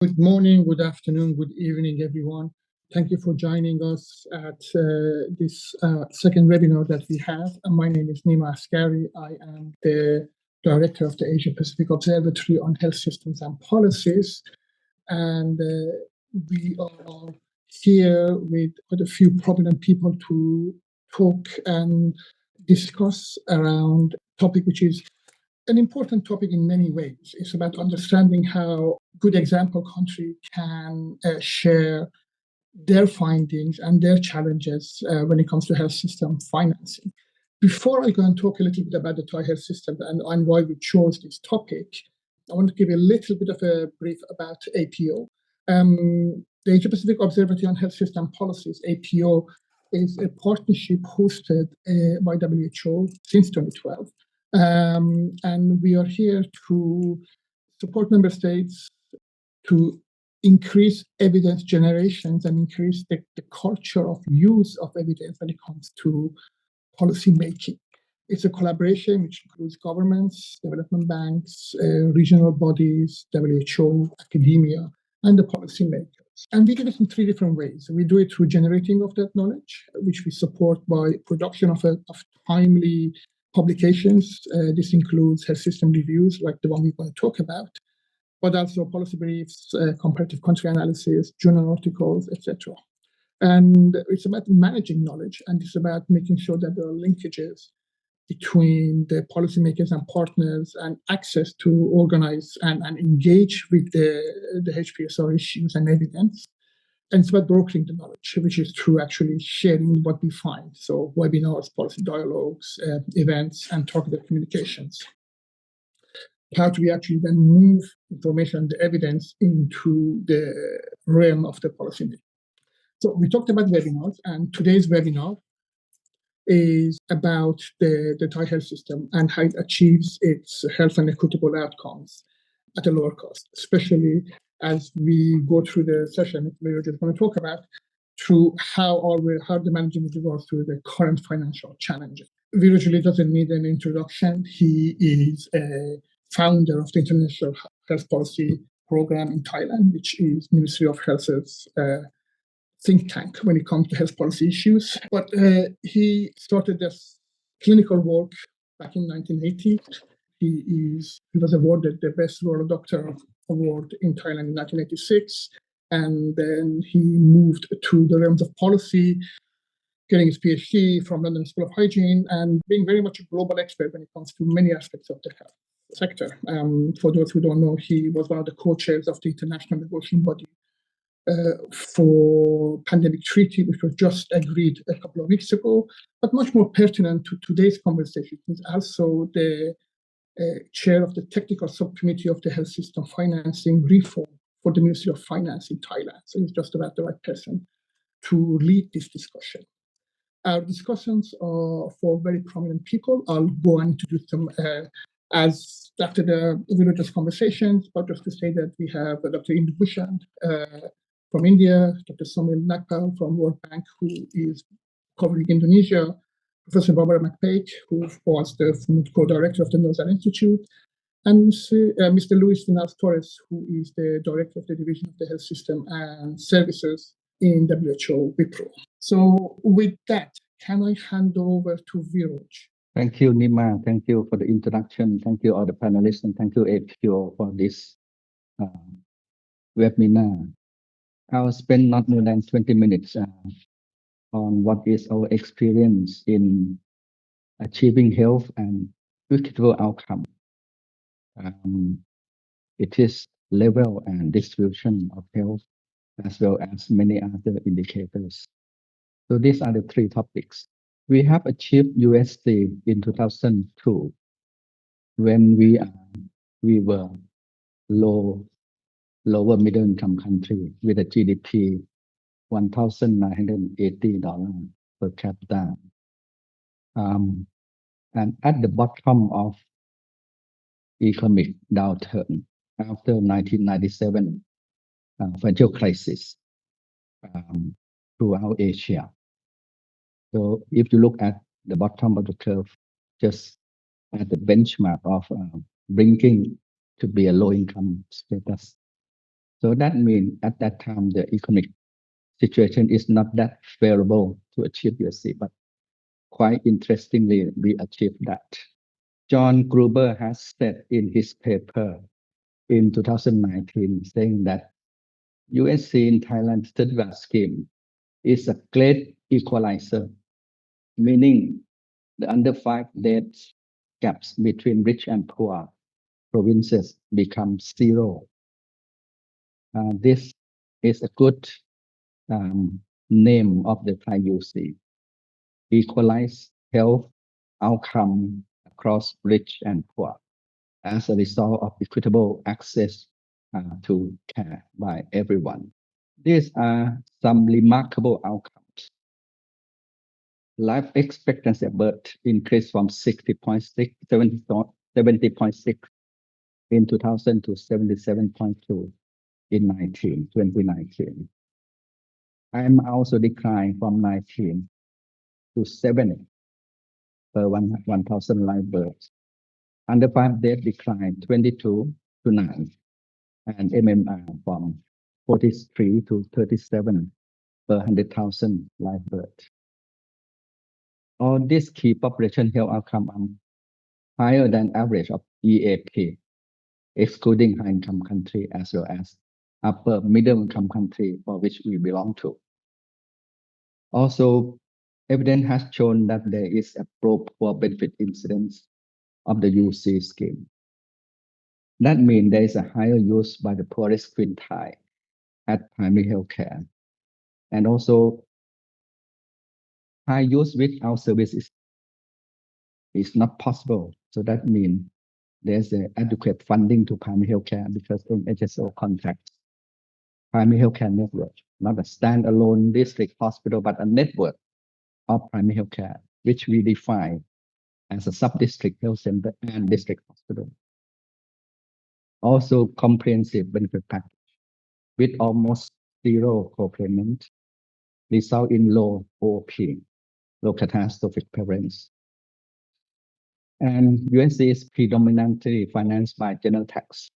Good morning, good afternoon, good evening, everyone. Thank you for joining us at this second webinar that we have. My name is Nima Askari. I am the Director of the Asia Pacific Observatory on Health Systems and Policies. And we are here with quite a few prominent people to talk and discuss around a topic which is an important topic in many ways. It's about understanding how good example country can share their findings and their challenges when it comes to health system financing. Before I go and talk a little bit about the Thai health system and why we chose this topic, I want to give you a little bit of a brief about APO. The Asia Pacific Observatory on Health System Policies, APO, is a partnership hosted by WHO since 2012. And we are here to support member states to increase evidence generations and increase the culture of use of evidence when it comes to policy making. It's a collaboration which includes governments, development banks, regional bodies, WHO, academia, and the policymakers. And we do it in three different ways. We do it through generating of that knowledge, which we support by production of timely publications. This includes health system reviews, like the one we're going to talk about, but also policy briefs, comparative country analysis, journal articles, etc. And it's about managing knowledge, and it's about making sure that there are linkages between the policymakers and partners and access to organize and engage with the HPSR issues and evidence. And it's about brokering the knowledge, which is through actually sharing what we find. So webinars, policy dialogues, events, and targeted communications. How do we actually then move information and the evidence into the realm of the policy? So we talked about webinars, and today's webinar is about the Thai health system and how it achieves its health and equitable outcomes at a lower cost, especially as we go through the session we're just going to talk about through how the management regards to the current financial challenges. Viroj really doesn't need an introduction. He is a founder of the International Health Policy Program in Thailand, which is Ministry of Health's think tank when it comes to health policy issues. But he started this clinical work back in 1980. He was awarded the Best Rural Doctor Award in Thailand in 1986. And then he moved to the realms of policy, getting his PhD from London School of Hygiene, and being very much a global expert when it comes to many aspects of the health sector. For those who don't know, he was one of the co-chairs of the International Negotiating Body for Pandemic Treaty, which was just agreed a couple of weeks ago. But much more pertinent to today's conversation is also the chair of the Technical Subcommittee of the Health System Financing Reform for the Ministry of Finance in Thailand. So he's just about the right person to lead this discussion. Our discussions are for very prominent people. I'll go and introduce them as after the religious conversations, but just to say that we have Dr. Indu Bhushan from India, Dr. Somil Nagpal from World Bank, who is covering Indonesia, Professor Barbara McPake, who was the co-director of the Nossal Institute, and Mr. Luis Vinales Torres, who is the director of the Division of the Health System and Services in WHO Wipro. So with that, can I hand over to Viroj? Thank you, Nima. Thank you for the introduction. Thank you, all the panelists, and thank you, APO, for this webinar. I'll spend not more than 20 minutes on what is our experience in achieving health and equitable outcome. It is level and distribution of health, as well as many other indicators. So these are the three topics. We have achieved USD in 2002 when we were lower middle income country with a GDP $1,980 per capita. And at the bottom of economic downturn after 1997 financial crisis throughout Asia. So if you look at the bottom of the curve, just at the benchmark of bringing to be a low income status. So that means at that time, the economic situation is not that favorable to achieve USC, but quite interestingly, we achieved that. John Gruber has said in his paper in 2019, saying that USC in Thailand study scheme is a great equalizer, meaning the under 5 debt gaps between rich and poor provinces become zero. This is a good name of the Thai UC. Equalize health outcome across rich and poor as a result of equitable access to care by everyone. These are some remarkable outcomes. Life expectancy at birth increased from 60.6, 70.6 in 2000 to 77.2 in 2019. I'm also declined from 19 to 7 per 1,000 live births. Under 5 death declined 22 to 9, and MMR from 43 to 37 per 100,000 live births. All these key population health outcomes are higher than average of EAP, excluding high-income country as well as upper middle-income country for which we belong to. Also, evidence has shown that there is a pro-poor benefit incidence of the UC scheme. That means there is a higher use by the poorest quintile at primary health care. And also, high use without services is not possible. So that means there's adequate funding to primary health care because NHSO contracts primary health care network, not a standalone district hospital, but a network of primary health care, which we define as a sub-district health center and district hospital. Also, comprehensive benefit package with almost zero co-payment result in low OP, low catastrophic prevalence. And USC is predominantly financed by general tax.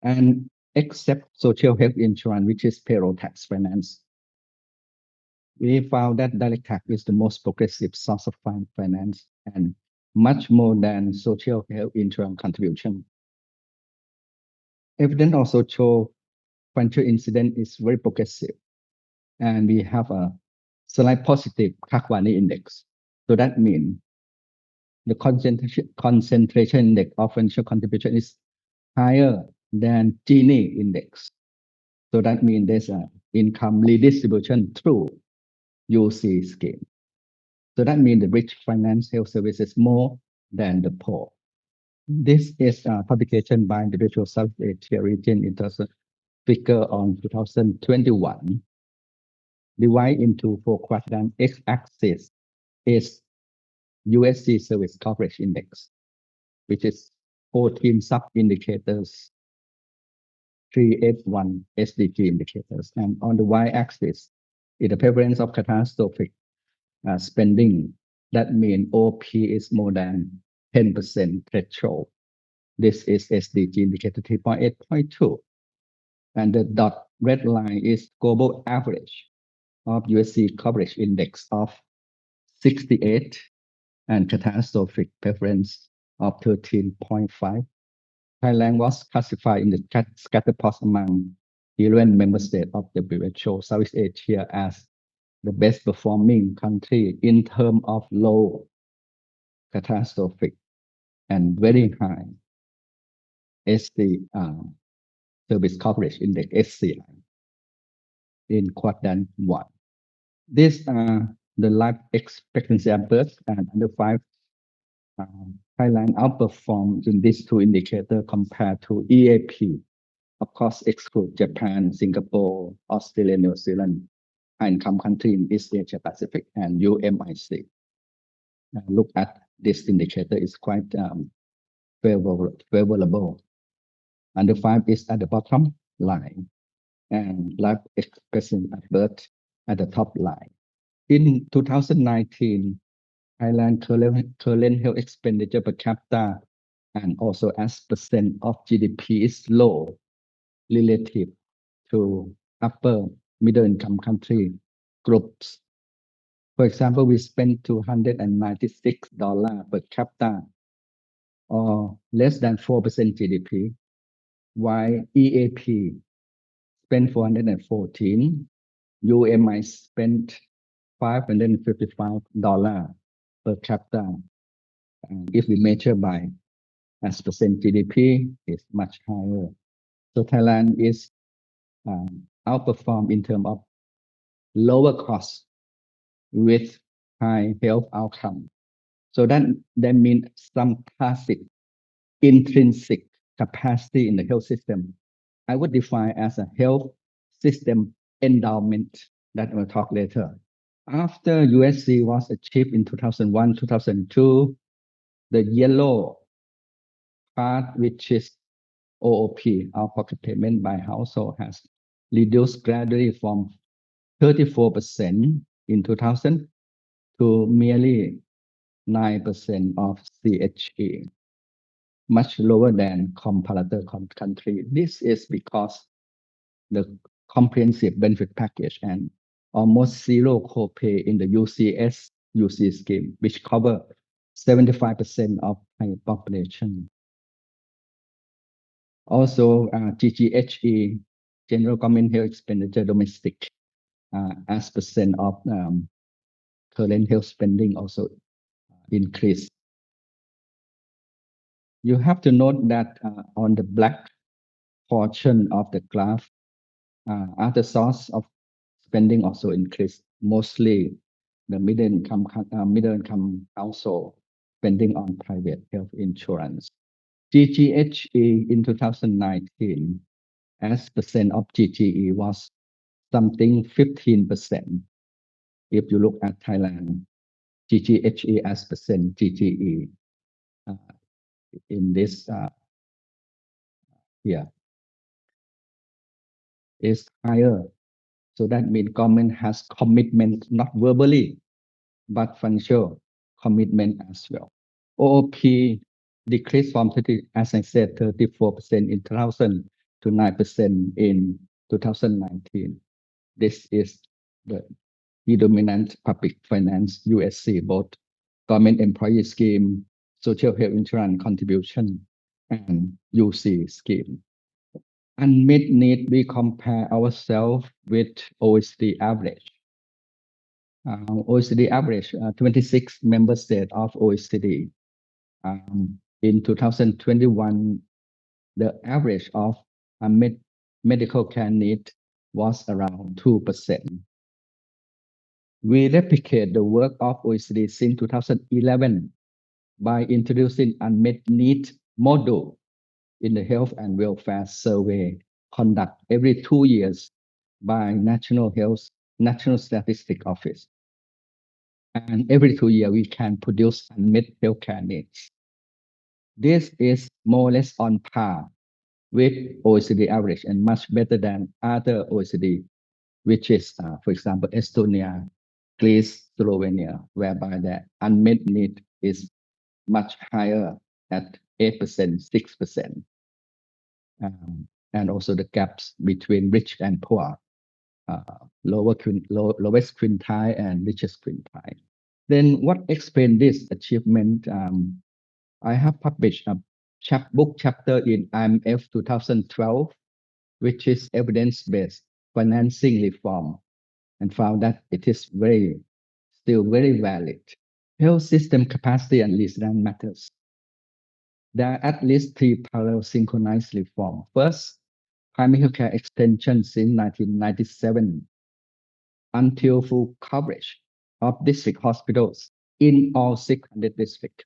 And except social health insurance, which is payroll tax finance, we found that direct tax is the most progressive source of finance and much more than social health insurance contribution. Evidence also show financial incident is very progressive, and we have a slight positive Kakwani index. So that means the concentration index of financial contribution is higher than Gini index. So that means there's an income redistribution through UC scheme. So that means the rich finance health services more than the poor. This is a publication by the Virtual South Asia region in terms of figure on 2021. Divide into 4 quadrants. X-axis is USC Service Coverage Index, which is 14 sub-indicators, 381 SDG indicators. And on the y-axis is the prevalence of catastrophic spending. That means OP is more than 10% threshold. This is SDG indicator 3.8.2. And the dot red line is global average of USC coverage index of 68 and catastrophic preference of 13.5. Thailand was classified in the scatter plots among 11 member states of the WHO Southeast Asia as the best performing country in terms of low catastrophic and very high service coverage index SCI in quadrant 1. These are the life expectancy at birth and under 5. Thailand outperformed in these 2 indicators compared to EAP. Of course, exclude Japan, Singapore, Australia, New Zealand, high-income country in East Asia Pacific, and UMIC. Look at this indicator is quite favorable. Under 5 is at the bottom line, and life expectancy at birth at the top line. In 2019, Thailand current health expenditure per capita and also as percent of GDP is low relative to upper middle income country groups. For example, we spend $296 per capita, or less than 4% GDP, while EAP spent 414, UMI spent $555 per capita. And if we measure by as percent GDP, it's much higher. So Thailand is outperformed in terms of lower cost with high health outcome. So that means some classic intrinsic capacity in the health system. I would define as a health system endowment that we'll talk later. After USC was achieved in 2001, 2002, the yellow part, which is OOP, out-of-pocket payment by household, has reduced gradually from 34% in 2000 to merely 9% of CHE, much lower than comparator country. This is because the comprehensive benefit package and almost zero copay in the UC scheme, which cover 75% of Thai population. Also, GGHE, General Government Health Expenditure Domestic, as percent of current health spending also increased. You have to note that on the black portion of the graph, other source of spending also increased, mostly the middle income household spending on private health insurance. GGHE in 2019, as percent of GGE was something 15%. If you look at Thailand, GGHE as percent GGE in this here is higher. So that means government has commitment, not verbally, but financial commitment as well. OOP decreased from 30, as I said, 34% in 2000 to 9% in 2019. This is the predominant public finance USC, both government employee scheme, social health insurance contribution, and UC scheme. Unmet need, we compare ourselves with OECD average. OECD average, 26 member states of OECD. In 2021, the average of medical care need was around 2%. We replicate the work of OECD since 2011 by introducing unmet need model in the health and welfare survey conduct every 2 years by National Statistic Office. And every 2 years, we can produce unmet healthcare needs. This is more or less on par with OECD average and much better than other OECD, which is, for example, Estonia, Greece, Slovenia, whereby the unmet need is much higher at 8%, 6%. And also the gaps between rich and poor, lowest quintile and richest quintile. Then what explains this achievement? I have published a book chapter in IMF 2012, which is evidence-based financing reform, and found that it is still very valid. Health system capacity and resilience matters. There are at least 3 parallel synchronized reform. First, primary healthcare extension since 1997 until full coverage of district hospitals in all 600 districts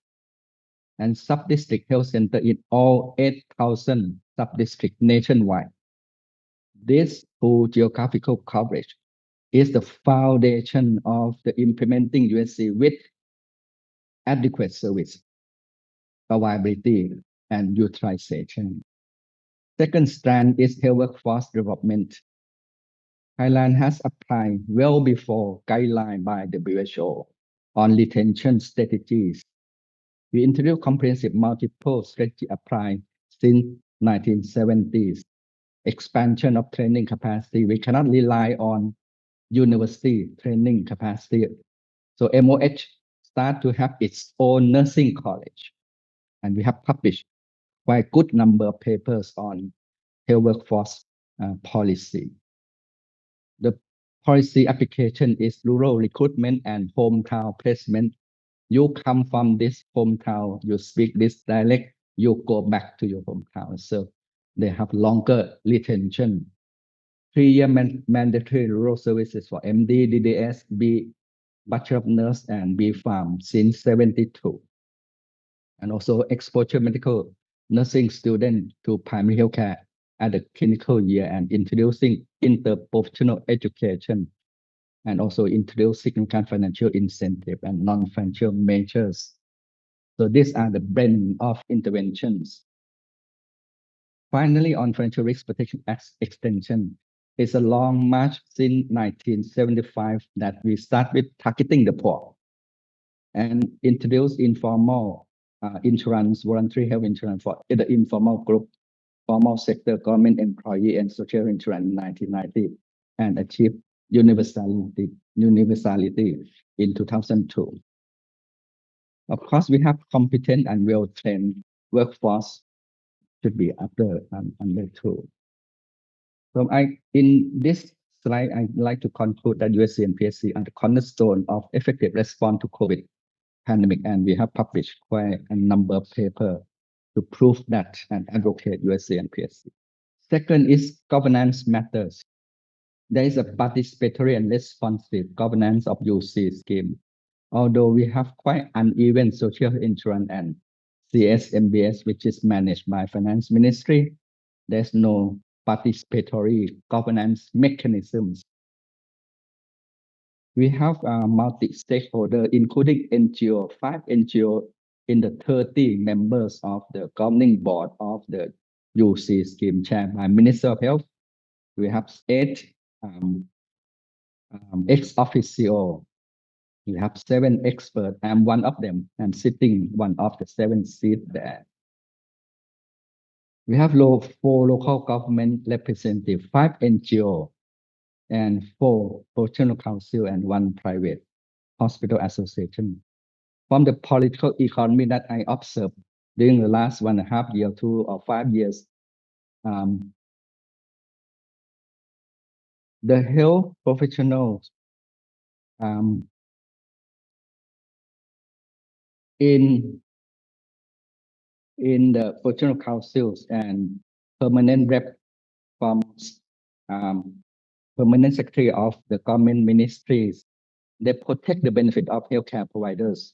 and sub-district health center in all 8,000 sub-districts nationwide. This full geographical coverage is the foundation of the implementing USC with adequate service, availability, and utilization. Second strand is health workforce development. Thailand has applied well before guideline by WHO on retention strategies. We introduced comprehensive multiple strategy applied since 1970s. expansion of training capacity. We cannot rely on university training capacity. So MOH start to have its own nursing college, and we have published quite good number of papers on health workforce policy. The policy application is rural recruitment and hometown placement. You come from this hometown, you speak this dialect, you go back to your hometown. So they have longer retention. 3-year mandatory rural services for MD, DDS, B, Bachelor of Nurse, and B Farm since 72. And also exposure medical nursing student to primary healthcare at the clinical year and introducing interprofessional education, and also introduce significant financial incentive and non-financial measures. So these are the blend of interventions. Finally, on Financial Risk Protection Act extension, it's a long march since 1975 that we start with targeting the poor and introduce informal insurance, voluntary health insurance for the informal group, formal sector, government employee, and social insurance in 1990, and achieve universality in 2002. Of course, we have competent and well-trained workforce should be under two. So in this slide, I'd like to conclude that USC and PSC are the cornerstone of effective response to COVID pandemic, and we have published quite a number of papers to prove that and advocate USC and PSC. Second is governance matters. There is a participatory and responsive governance of UC scheme. Although we have quite uneven social insurance and CSMBS, which is managed by Finance Ministry, there's no participatory governance mechanisms. We have multi-stakeholder, including NGO, 5 NGO in the 30 members of the governing board of the UC scheme chaired by Minister of Health. We have 8 ex officio. We have 7 experts. I'm one of them. I'm sitting one of the 7 seats there. We have 4 local government representatives, 5 NGO, and 4 professional council, and 1 private hospital association. From the political economy that I observed during the last 1.5 years, 2 or 5 years, the health professionals in the professional councils and permanent rep from permanent secretary of the government ministries, they protect the benefit of healthcare providers.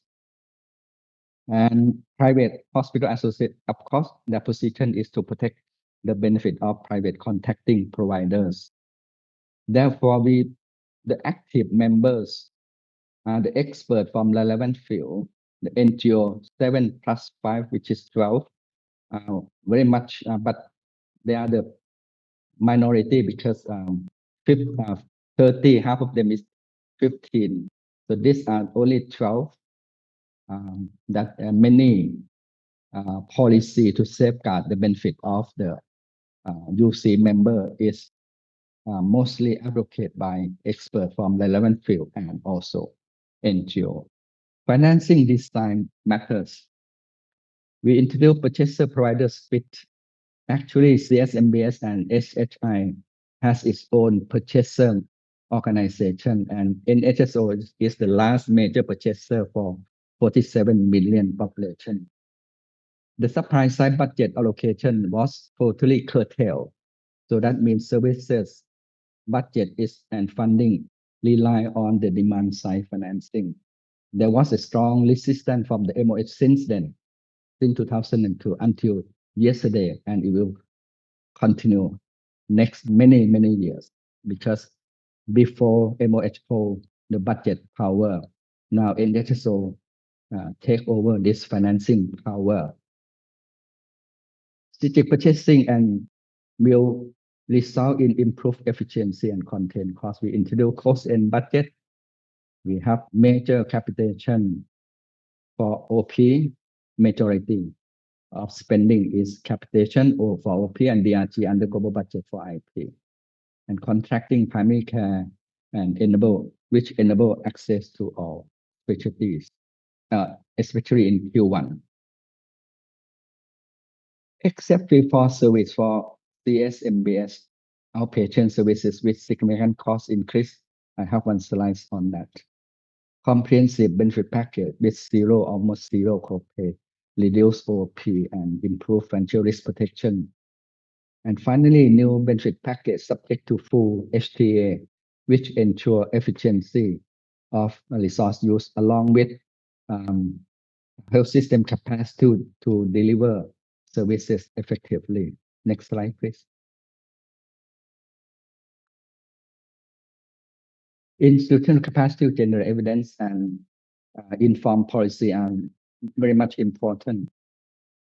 And private hospital associate, of course, their position is to protect the benefit of private contracting providers. Therefore, the active members are the expert from relevant field, the NGO 7 plus 5, which is 12, very much, but they are the minority because 30, half of them is 15. So these are only 12 that many policy to safeguard the benefit of the UC member is mostly advocated by experts from relevant field and also NGO. Financing design matters. We introduced purchaser provider split. Actually, CSMBS and SHI has its own purchaser organization, and NHSO is the last major purchaser for 47 million population. The supply side budget allocation was totally curtailed. So that means services budget is and funding rely on the demand side financing. There was a strong resistance from the MOH since then, since 2002 until yesterday, and it will continue next many years, because before MOH hold the budget power, now NHSO take over this financing power. Strategic purchasing and will result in improved efficiency and content cost. We introduce cost and budget. We have major capitation for OP majority. of spending is capitation or for OP and DRG under global budget for IP, and contracting primary care and which enable access to all specialties, especially in Q1. Except for service for CSMBS outpatient services with significant cost increase. I have one slide on that. Comprehensive benefit package with almost zero copay, reduce OP, and improve financial risk protection. And finally, new benefit package subject to full HTA, which ensure efficiency of resource use along with health system capacity to deliver services effectively. Next slide, please. Institutional capacity to generate evidence and inform policy are very much important.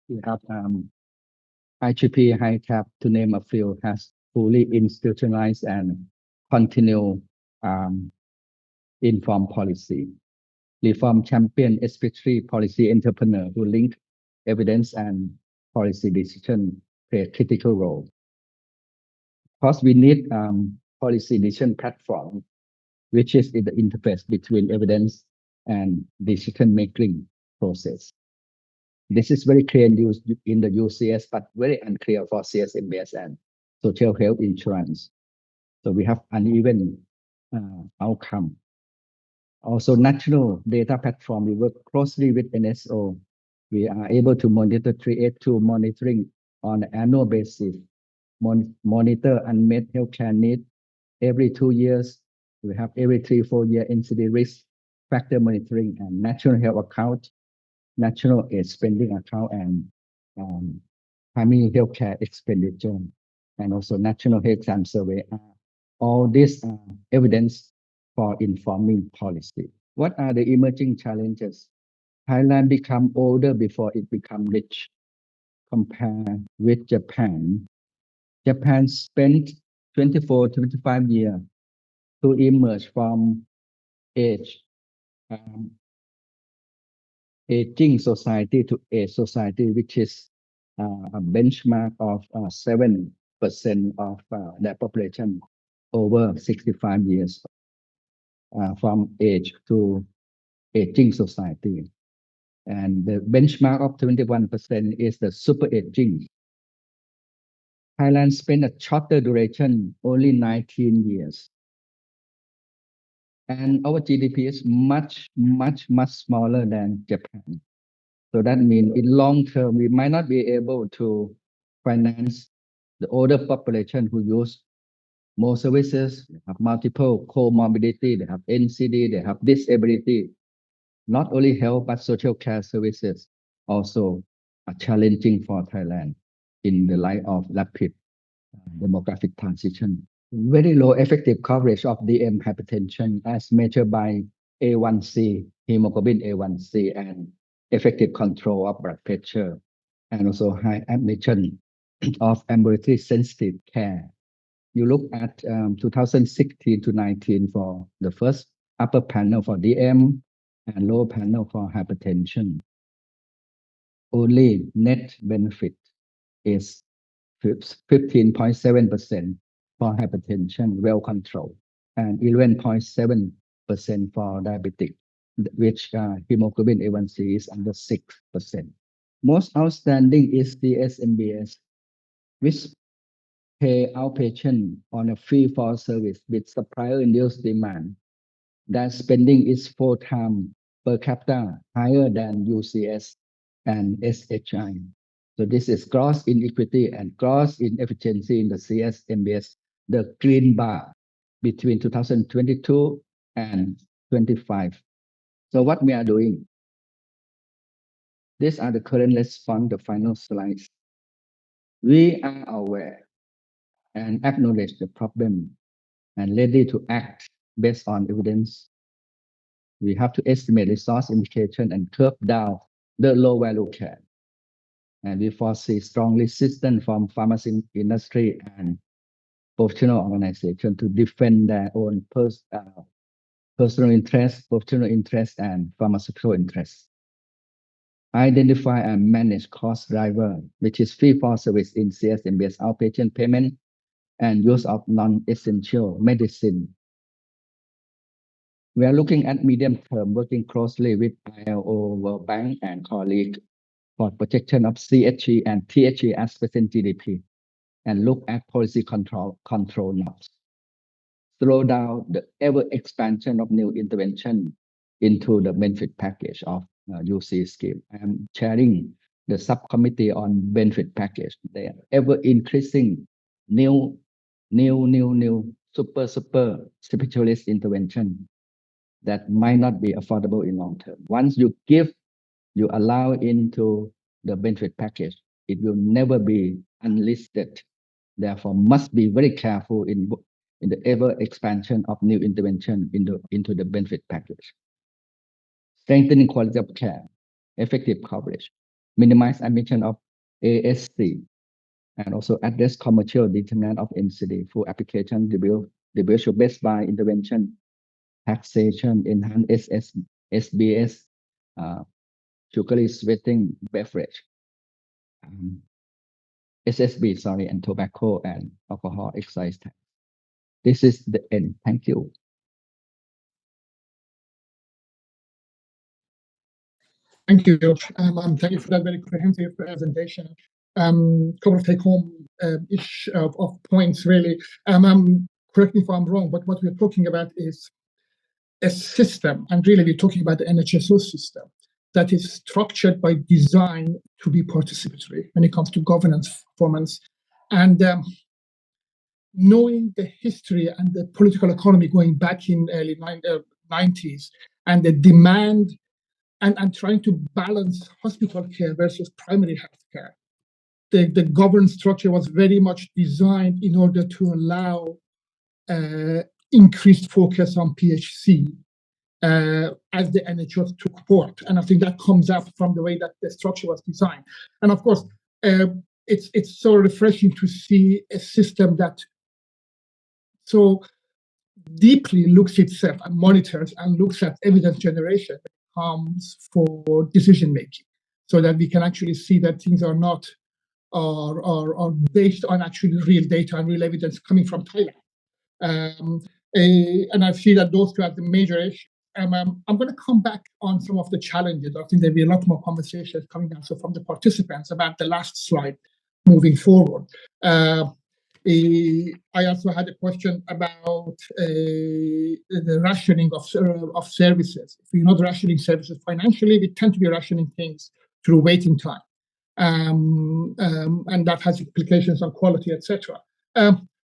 We have IHPP, HICAP, to name a few, has fully institutionalized and continue inform policy. Reform champion, especially policy entrepreneur who link evidence and policy decision play a critical role. Because we need policy decision platform, which is the interface between evidence and decision-making process. This is very clear in the UCS, but very unclear for CSMBS and social health insurance. So we have uneven outcome. Also, national data platform, we work closely with NSO. We are able to monitor, create tool monitoring on an annual basis, monitor unmet healthcare need every 2 years. We have every 3-4 year incident risk factor monitoring and national health account, national aid spending account, and primary healthcare expenditure, and also national health exam survey. All this evidence for informing policy. What are the emerging challenges? Thailand become older before it become rich. Compared with Japan, Japan spent 24 to 25 years to emerge from aging society to age society, which is a benchmark of 7% of their population over 65 years from age to aging society. And the benchmark of 21% is the super aging. Thailand spent a shorter duration, only 19 years. And our GDP is much smaller than Japan. So that means in long term, we might not be able to finance the older population who use more services, they have multiple comorbidity, they have NCD, they have disability. Not only health, but social care services also are challenging for Thailand in the light of rapid demographic transition. Very low effective coverage of DM hypertension as measured by A1C, hemoglobin A1C, and effective control of blood pressure, and also high admission of ambulatory sensitive care. You look at 2016 to 19 for the first upper panel for DM and lower panel for hypertension. Only net benefit is 15.7% for hypertension, well controlled, and 11.7% for diabetic, which hemoglobin A1C is under 6%. Most outstanding is the SMBS, which pay outpatient on a fee-for service with supplier-induced demand. That spending is 4 times per capita higher than UCS and SHI. So this is gross inequity and gross inefficiency in the CSMBS, the green bar between 2022 and 25. So what we are doing? These are the current response, the final slides. We are aware and acknowledge the problem and ready to act based on evidence. We have to estimate resource implication and curb down the low value care. And we foresee strong resistance from pharmacy industry and professional organizations to defend their own personal interest, professional interest, and pharmaceutical interests. identify and manage cost driver, which is fee for service in CSM-based outpatient payment and use of non-essential medicine. We are looking at medium term, working closely with ILO, World Bank, and colleagues for projection of CHG and THG as percent GDP, and look at policy control knobs. Slow down the ever expansion of new intervention into the benefit package of UC scheme. I am chairing the subcommittee on benefit package. They are ever increasing new super specialist intervention that might not be affordable in long term. Once you allow into the benefit package, it will never be unlisted. Therefore, must be very careful in the ever expansion of new intervention into the benefit package. Strengthening quality of care, effective coverage, minimize admission of ASC, and also address commercial determinant of NCD through application development based by intervention, taxation, enhanced SBS, sugary sweetening beverage, SSB, sorry, and tobacco and alcohol excise tax. This is the end. Thank you. Thank you, Viroj. Thank you for that very comprehensive presentation. Couple of take-home ish of points, really. Correct me if I'm wrong, but what we're talking about is a system, and really we're talking about the NHSO system that is structured by design to be participatory when it comes to governance, performance, and knowing the history and the political economy going back in early 90s and the demand and trying to balance hospital care versus primary health care. The governance structure was very much designed in order to allow increased focus on PHC as the NHS took forward. And I think that comes out from the way that the structure was designed. And of course, it's so refreshing to see a system that so deeply looks itself and monitors and looks at evidence generation that comes for decision making, so that we can actually see that things are not are based on actually real data and real evidence coming from Thailand. And I see that those two are the major issues. I'm going to come back on some of the challenges. I think there'll be a lot more conversations coming also from the participants about the last slide moving forward. I also had a question about the rationing of services. If we're not rationing services financially, we tend to be rationing things through waiting time. And that has implications on quality, etc.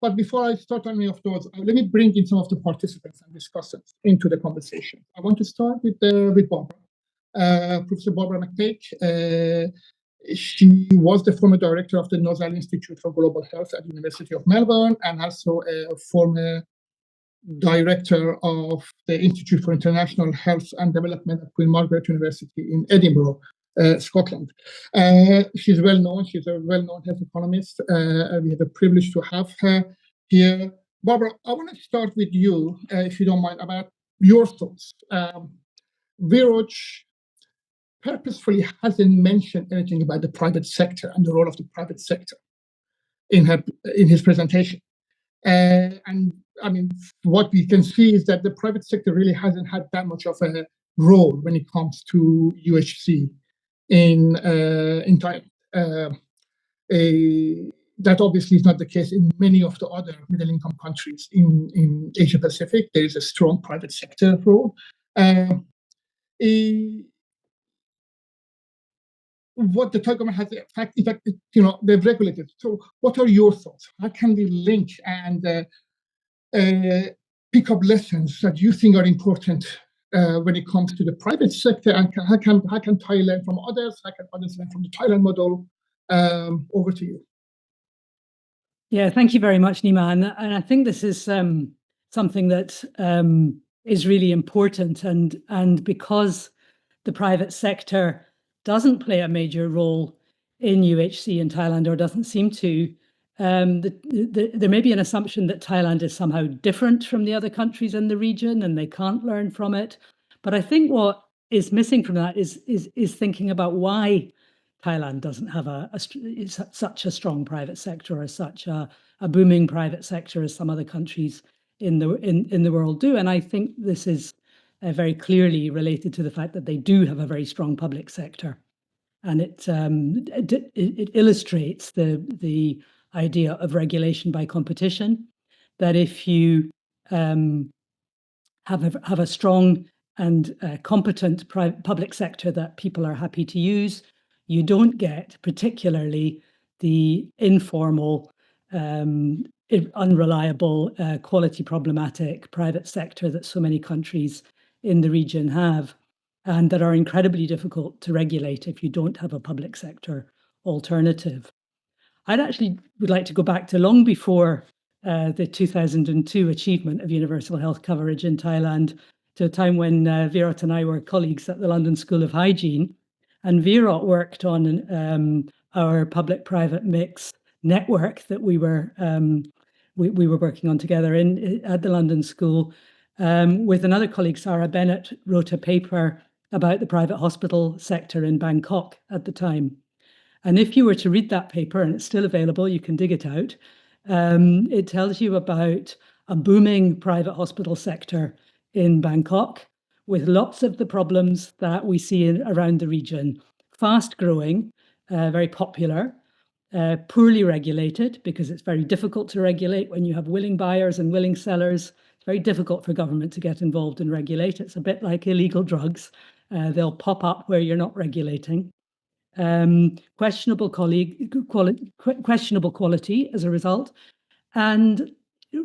But before I start on any of those, let me bring in some of the participants and discussants into the conversation. I want to start with Barbara, Professor Barbara McPake. She was the former director of the Nossal Institute for Global Health at the University of Melbourne, and also a former director of the Institute for International Health and Development at Queen Margaret University in Edinburgh, Scotland. She's well known. She's a well-known health economist. We have a privilege to have her here. Barbara, I want to start with you, if you don't mind, about your thoughts. Viroj purposefully hasn't mentioned anything about the private sector and the role of the private sector in his presentation. And I mean, what we can see is that the private sector really hasn't had that much of a role when it comes to UHC in Thailand. That obviously is not the case in many of the other middle-income countries in Asia Pacific. There is a strong private sector role. What the Thai government has, in fact, they've regulated. So, what are your thoughts? How can we link and pick up lessons that you think are important when it comes to the private sector, and how can Thai learn from others? How can others learn from the Thailand model? Over to you. Yeah, thank you very much, Nima. And I think this is something that is really important, and because the private sector doesn't play a major role in UHC in Thailand, or doesn't seem to, there may be an assumption that Thailand is somehow different from the other countries in the region and they can't learn from it. But I think what is missing from that is thinking about why Thailand doesn't have such a strong private sector or such a booming private sector as some other countries in the world do. And I think this is very clearly related to the fact that they do have a very strong public sector. And it illustrates the idea of regulation by competition, that if you have a strong and competent public sector that people are happy to use, you don't get particularly the informal, unreliable, quality problematic private sector that so many countries in the region have, and that are incredibly difficult to regulate if you don't have a public sector alternative. I'd actually would like to go back to long before the 2002 achievement of universal health coverage in Thailand, to a time when Viroj and I were colleagues at the London School of Hygiene. And Viroj worked on our public-private mix network that we were working on together at the London School. With another colleague, Sarah Bennett, wrote a paper about the private hospital sector in Bangkok at the time. And if you were to read that paper, and it's still available, you can dig it out, it tells you about a booming private hospital sector in Bangkok with lots of the problems that we see around the region. Fast growing, very popular, poorly regulated, because it's very difficult to regulate when you have willing buyers and willing sellers. It's very difficult for government to get involved and regulate. It's a bit like illegal drugs. They'll pop up where you're not regulating. Questionable quality as a result, and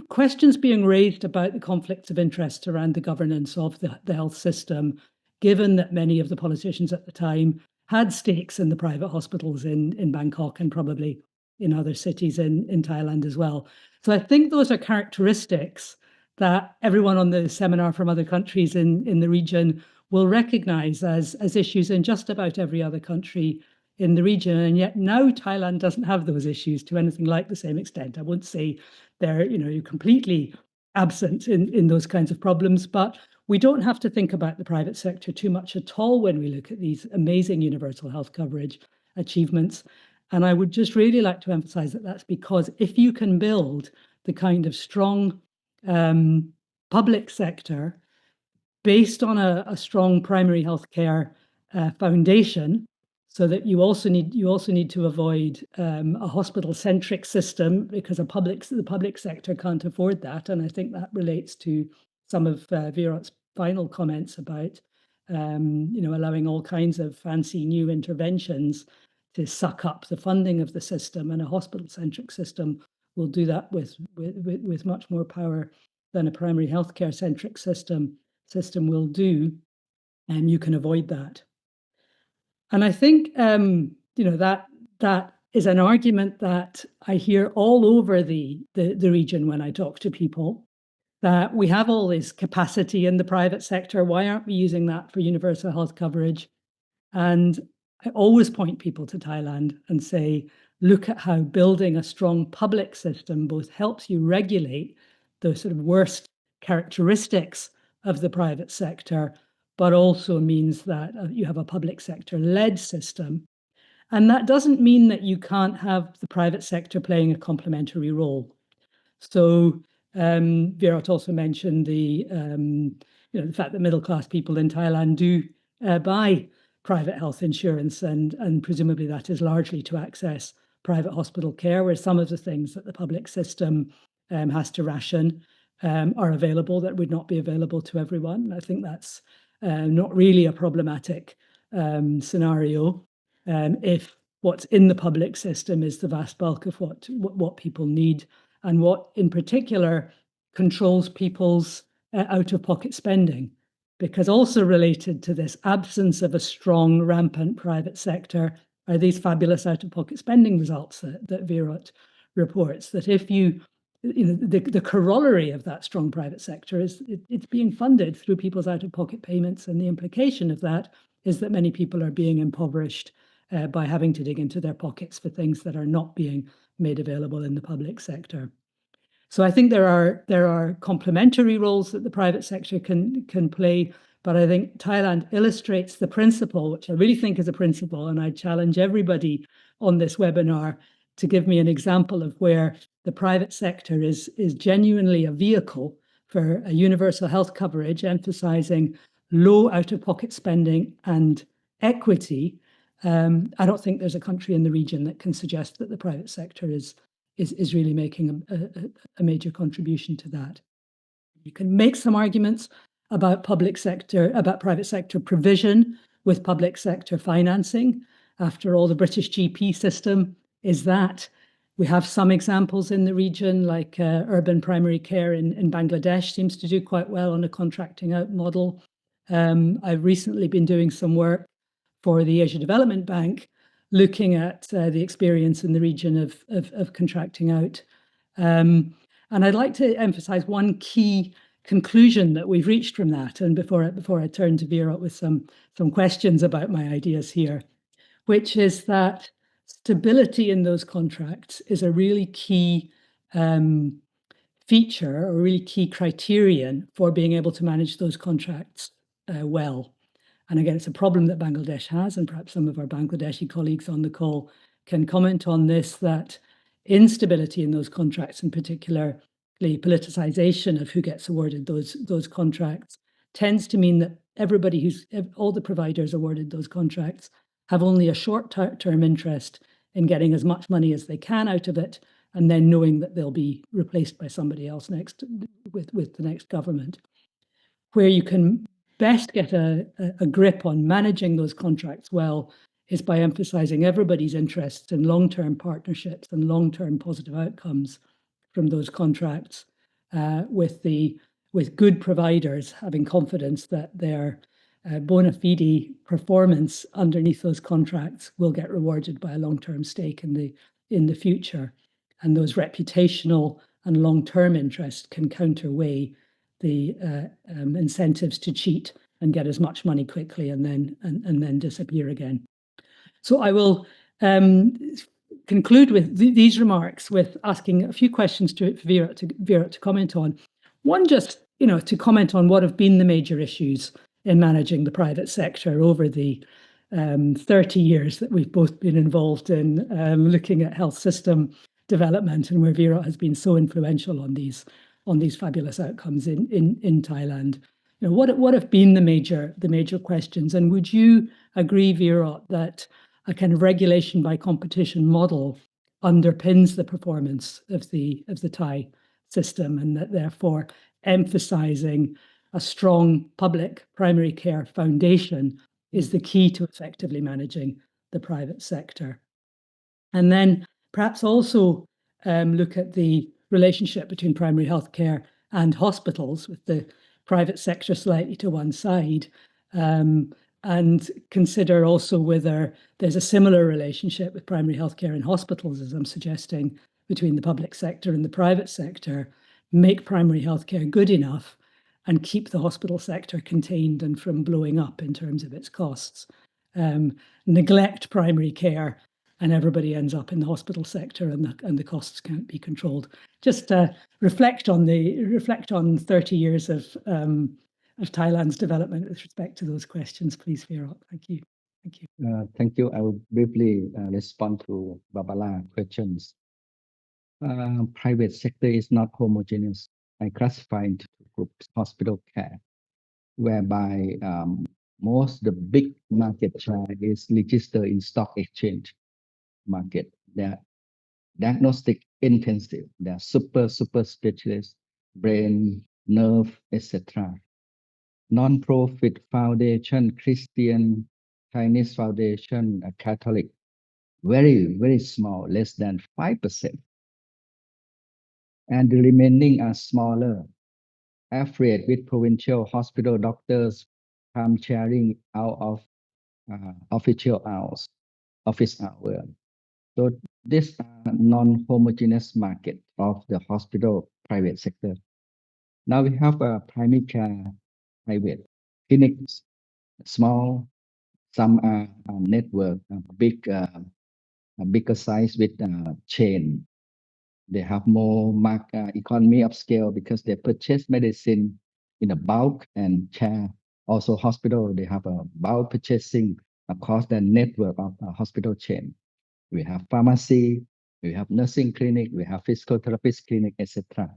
questions being raised about the conflicts of interest around the governance of the health system, given that many of the politicians at the time had stakes in the private hospitals in Bangkok and probably in other cities in Thailand as well. So I think those are characteristics that everyone on the seminar from other countries in the region will recognize as issues in just about every other country in the region. And yet now Thailand doesn't have those issues to anything like the same extent. I won't say they're completely absent in those kinds of problems, but we don't have to think about the private sector too much at all when we look at these amazing universal health coverage achievements. And I would just really like to emphasize that that's because if you can build the kind of strong public sector based on a strong primary healthcare foundation, so that you also need to avoid a hospital-centric system, because the public sector can't afford that. And I think that relates to some of Viroj's final comments about allowing all kinds of fancy new interventions to suck up the funding of the system, and a hospital-centric system will do that with much more power than a primary healthcare-centric system will do, and you can avoid that. And I think that is an argument that I hear all over the region when I talk to people, that we have all this capacity in the private sector. Why aren't we using that for universal health coverage? And I always point people to Thailand and say, look at how building a strong public system both helps you regulate the sort of worst characteristics of the private sector, but also means that you have a public sector-led system. And that doesn't mean that you can't have the private sector playing a complementary role. So Viroj also mentioned the fact that middle-class people in Thailand do buy private health insurance, and presumably that is largely to access private hospital care, where some of the things that the public system has to ration are available that would not be available to everyone. I think that's not really a problematic scenario if what's in the public system is the vast bulk of what people need, and what in particular controls people's out-of-pocket spending. Because also related to this absence of a strong, rampant private sector are these fabulous out-of-pocket spending results that Viroj reports, that if the corollary of that strong private sector is it's being funded through people's out-of-pocket payments, and the implication of that is that many people are being impoverished by having to dig into their pockets for things that are not being made available in the public sector. So I think there are complementary roles that the private sector can play, But I think Thailand illustrates the principle, which I really think is a principle, and I challenge everybody on this webinar to give me an example of where the private sector is genuinely a vehicle for a universal health coverage, emphasizing low out-of-pocket spending and equity. I don't think there's a country in the region that can suggest that the private sector is really making a major contribution to that. You can make some arguments about private sector provision with public sector financing. After all, the British GP system is that. We have some examples in the region, like urban primary care in Bangladesh seems to do quite well on a contracting out model. I've recently been doing some work for the Asia Development Bank, looking at the experience in the region of contracting out. And I'd like to emphasize one key conclusion that we've reached from that, and before I turn to Viroj with some questions about my ideas here, which is that stability in those contracts is a really key feature, or really key criterion for being able to manage those contracts well. And again, it's a problem that Bangladesh has, and perhaps some of our Bangladeshi colleagues on the call can comment on this, that instability in those contracts, in particular, the politicization of who gets awarded those contracts, tends to mean that all the providers awarded those contracts have only a short-term interest in getting as much money as they can out of it, and then knowing that they'll be replaced by somebody else next with the next government. Where you can best get a grip on managing those contracts well is by emphasizing everybody's interests in long-term partnerships and long-term positive outcomes from those contracts, with good providers having confidence that their bona fide performance underneath those contracts will get rewarded by a long-term stake in the future, and those reputational and long-term interests can counterweigh the incentives to cheat and get as much money quickly and then disappear again. So I will conclude with these remarks with asking a few questions to Viroj to comment on. One, just to comment on what have been the major issues in managing the private sector over the 30 years that we've both been involved in looking at health system development, and where Viroj has been so influential on these fabulous outcomes in Thailand. What have been the major questions, and would you agree, Viroj, that a kind of regulation by competition model underpins the performance of the Thai system, and that therefore emphasizing a strong public primary care foundation is the key to effectively managing the private sector? And then perhaps also look at the relationship between primary healthcare and hospitals, with the private sector slightly to one side, and consider also whether there's a similar relationship with primary healthcare and hospitals, as I'm suggesting, between the public sector and the private sector. Make primary healthcare good enough and keep the hospital sector contained and from blowing up in terms of its costs. Neglect primary care, and everybody ends up in the hospital sector, and the costs can't be controlled. Just reflect on 30 years of Thailand's development with respect to those questions, please, Viroj. Thank you. Thank you. I will briefly respond to Barbara's questions. Private sector is not homogeneous. I classify into two groups: hospital care, whereby most the big market share is registered in stock exchange market. They're diagnostic intensive. They're super specialist, brain, nerve, etc. Non-profit foundation, Christian, Chinese foundation, Catholic, very small, less than 5%. And the remaining are smaller, affiliated with provincial hospital doctors, time sharing out of official hours, office hour. So this non-homogeneous market of the hospital private sector. Now we have a primary care private clinics, small, some are network, bigger size with chain. They have more economy of scale because they purchase medicine in a bulk and share Also, hospital, they have a bulk purchasing across the network of hospital chain. We have pharmacy, we have nursing clinic, we have physical therapist clinic, etc.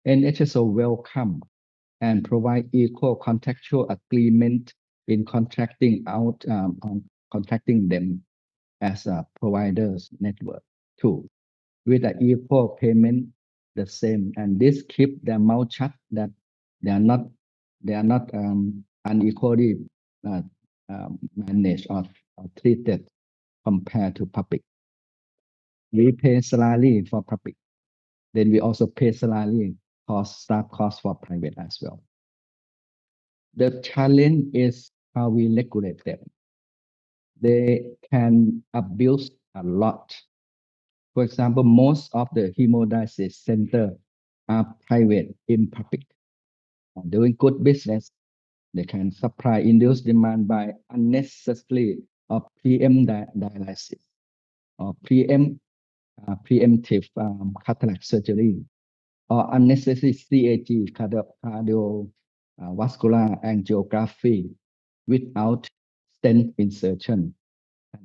NHSO welcome and provide equal contractual agreement in contracting out on contracting them as a providers network too, with an equal payment the same, and this keep their mouth shut that they are not unequally managed or treated compared to public. We pay salary for public, then we also pay salary cost, staff cost for private as well. The challenge is how we regulate them. They can abuse a lot. For example, most of the hemodialysis centers are private in public. Doing good business, they can supply induced demand by unnecessary or dialysis or preemptive cataract surgery or unnecessary CAG, cardiovascular angiography without stent insertion.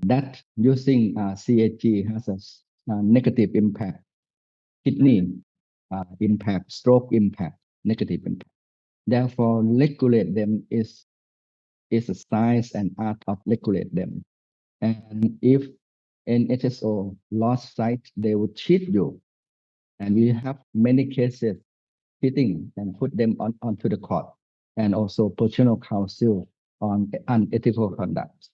That using CAG has a negative impact, kidney impact, stroke impact, negative impact. Therefore, regulate them is a science and art of regulate them. And if NHSO lost sight, they would cheat you. And we have many cases cheating and put them onto the court, and also personal counsel on unethical conduct.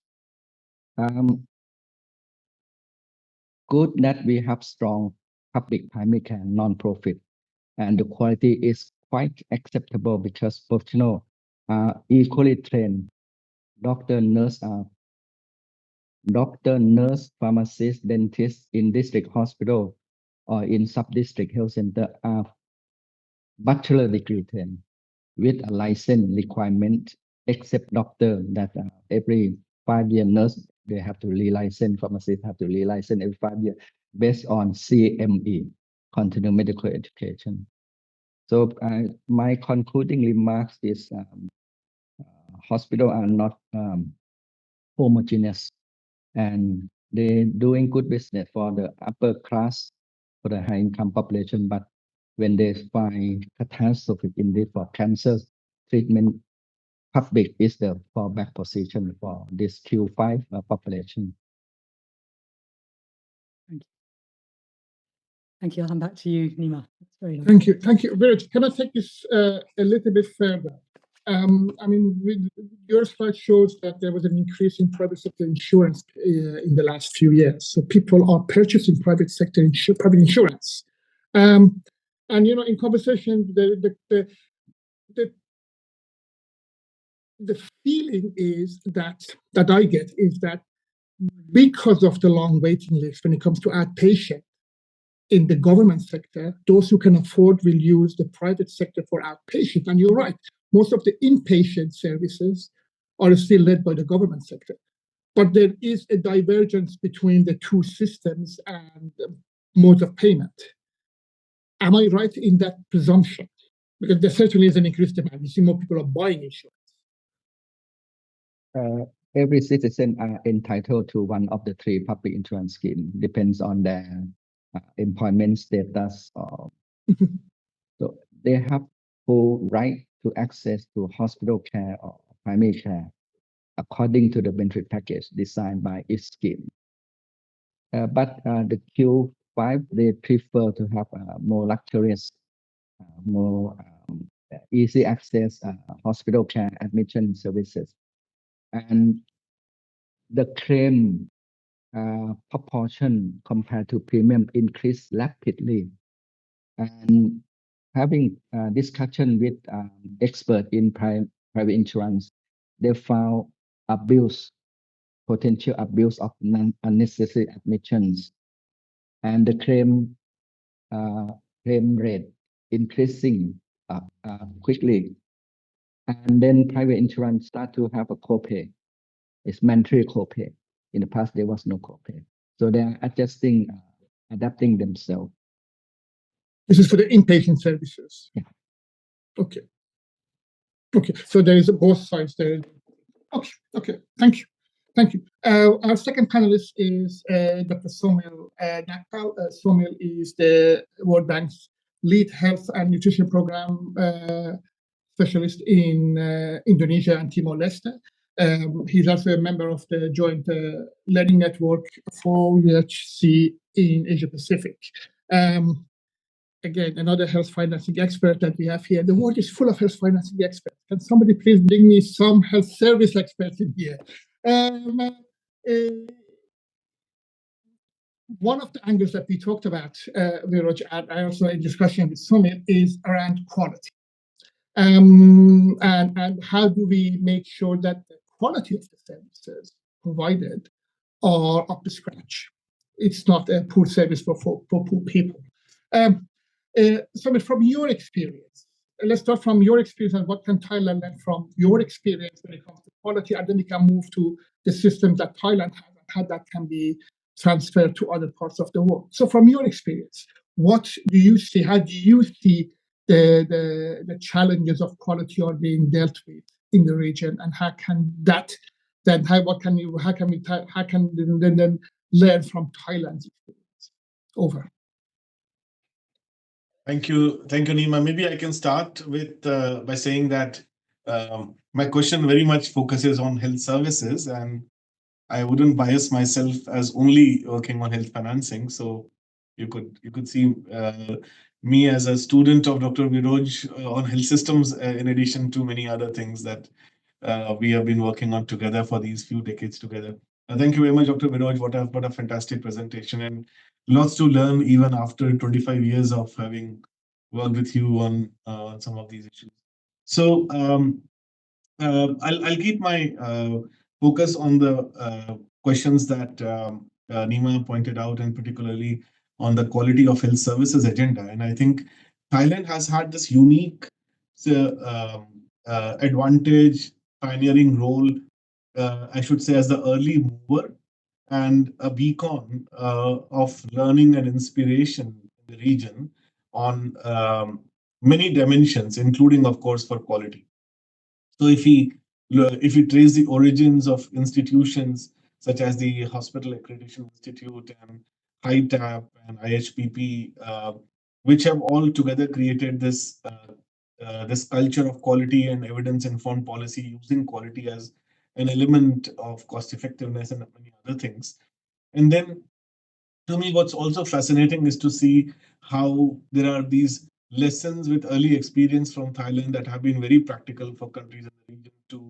Good that we have strong public primary care non-profit, and the quality is quite acceptable because professionals are equally trained. Doctor, nurse, pharmacist, dentist in district hospital or in sub-district health center are bachelor degree trained with a license requirement, except doctor that every 5-year nurse, they have to relicense, pharmacists have to relicense every 5 years based on CME, continuing medical education. So my concluding remarks is hospitals are not homogeneous, and they're doing good business for the upper class, for the high income population, but when they find catastrophic indeed for cancer treatment, public is the fallback position for this Q5 population. Thank you. I'll hand back to you, Nima. That's very helpful. Thank you. Thank you. Viroj, can I take this a little bit further? I mean, your slide shows that there was an increase in private sector insurance in the last few years. So people are purchasing private sector private insurance. And, you know, in conversation, the feeling is that I get is that because of the long waiting list when it comes to outpatient in the government sector, those who can afford will use the private sector for outpatient. And you're right, most of the inpatient services are still led by the government sector. But there is a divergence between the two systems and modes of payment. Am I right in that presumption? Because there certainly is an increased demand. You see more people are buying insurance. Every citizen are entitled to one of the 3 public insurance schemes, depends on their employment status. So they have full right to access to hospital care or primary care according to the benefit package designed by each scheme. But the Q5, they prefer to have more luxurious, more easy access hospital care admission services. And the claim proportion compared to premium increased rapidly. And having discussion with experts in private insurance, they found potential abuse of unnecessary admissions, and the claim rate increasing quickly. And then private insurance start to have a copay. It's mandatory copay. In the past, there was no copay. So they are adapting themselves. This is for the inpatient services. Yeah. Okay. Okay, so there is both sides there. Okay, thank you. Our second panelist is Dr. Somil Nagpal. Somil is the World Bank's lead health and nutrition program specialist in Indonesia and Timor-Leste. He's also a member of the Joint Learning Network for UHC in Asia Pacific. Again, another health financing expert that we have here. The world is full of health financing experts. Can somebody please bring me some health service experts in here? One of the angles that we talked about, Viroj, and I also in discussion with Somil, is around quality. And how do we make sure that the quality of the services provided are up to scratch? It's not a poor service for poor people. Somil, from your experience, let's start from your experience and what can Thailand learn from your experience when it comes to quality, and then we can move to the systems that Thailand has and how that can be transferred to other parts of the world. So from your experience, what do you see? How do you see the challenges of quality are being dealt with in the region, and how can that then how can we then learn from Thailand's experience? Over. Thank you, Nima. Maybe I can start with by saying that my question very much focuses on health services, and I wouldn't bias myself as only working on health financing. So you could see me as a student of Dr. Viroj on health systems, in addition to many other things that we have been working on together for these few decades together. Thank you very much, Dr. Viroj. What a fantastic presentation, and lots to learn even after 25 years of having worked with you on some of these issues. So I'll keep my focus on the questions that Nima pointed out, and particularly on the quality of health services agenda. And I think Thailand has had this unique advantage, pioneering role, I should say, as the early mover and a beacon of learning and inspiration in the region on many dimensions, including, of course, for quality. So if we trace the origins of institutions such as the Hospital Accreditation Institute and HITAP and IHPP, which have all together created this culture of quality and evidence-informed policy, using quality as an element of cost effectiveness and many other things. And then, to me, what's also fascinating is to see how there are these lessons with early experience from Thailand that have been very practical for countries in the region to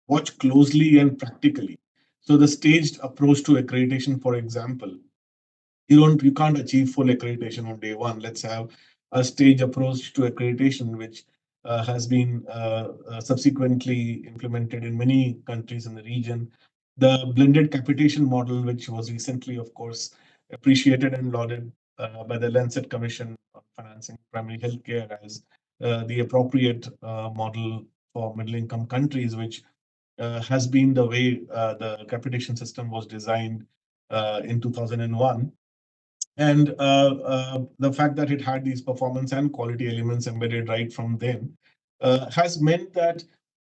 watch closely and practically. So the staged approach to accreditation, for example, you can't achieve full accreditation on day one. Let's have a stage approach to accreditation, which has been subsequently implemented in many countries in the region. The blended capitation model, which was recently, of course, appreciated and lauded by the Lancet Commission on Financing Primary Healthcare as the appropriate model for middle-income countries, which has been the way the capitation system was designed in 2001. And the fact that it had these performance and quality elements embedded right from then has meant that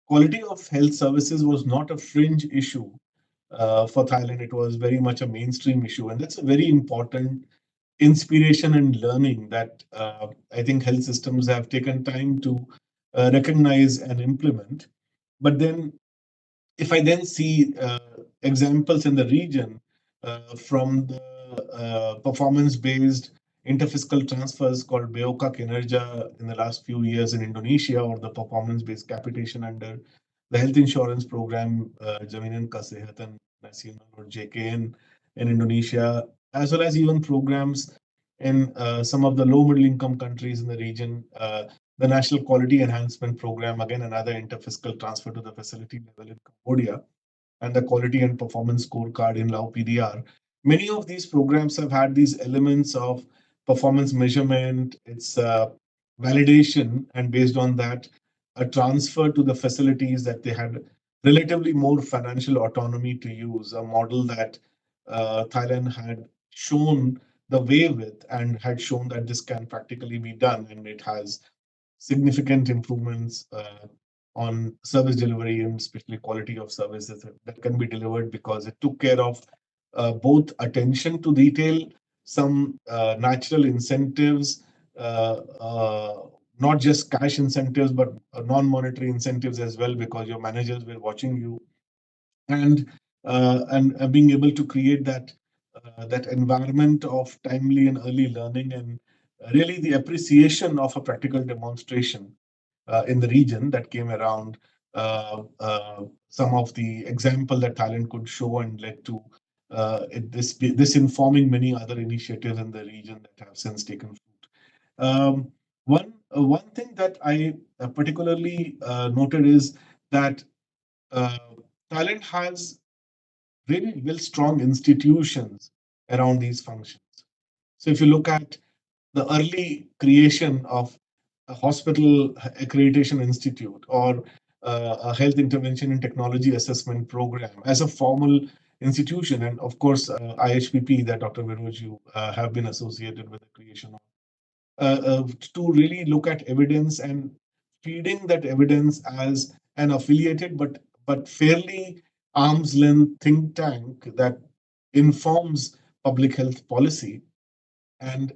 quality of health services was not a fringe issue for Thailand. It was very much a mainstream issue. And that's a very important inspiration and learning that I think health systems have taken time to recognize and implement. But then, if I then see examples in the region from the performance-based interfiscal transfers called Beoka Kinerja in the last few years in Indonesia, or the performance-based capitation under the health insurance program Jaminan Kesehatan Nasional, or JKN, in Indonesia, as well as even programs in some of the low middle income countries in the region. The National Quality Enhancement Program, again, another interfiscal transfer to the facility level in Cambodia, and the Quality and Performance Scorecard in Lao PDR. Many of these programs have had these elements of performance measurement, its validation, and based on that, a transfer to the facilities that they had relatively more financial autonomy to use, a model that Thailand had shown the way with and had shown that this can practically be done, and it has significant improvements on service delivery, and especially quality of services that can be delivered, because it took care of both attention to detail, some natural incentives, uh, uh, not just cash incentives, but non-monetary incentives as well, because your managers were watching you, and being able to create that environment of timely and early learning, and really the appreciation of a practical demonstration in the region that came around some of the example that Thailand could show, and led to this informing many other initiatives in the region that have since taken fruit. One thing that I particularly noted is that uh, Thailand has really well strong institutions around these functions. So if you look at the early creation of a hospital accreditation institute, or a health intervention and technology assessment program as a formal institution, and of course IHPP that Dr. Viroj, you have been associated with the creation of, to really look at evidence and feeding that evidence as an affiliated but fairly arm's length think tank that informs public health policy, and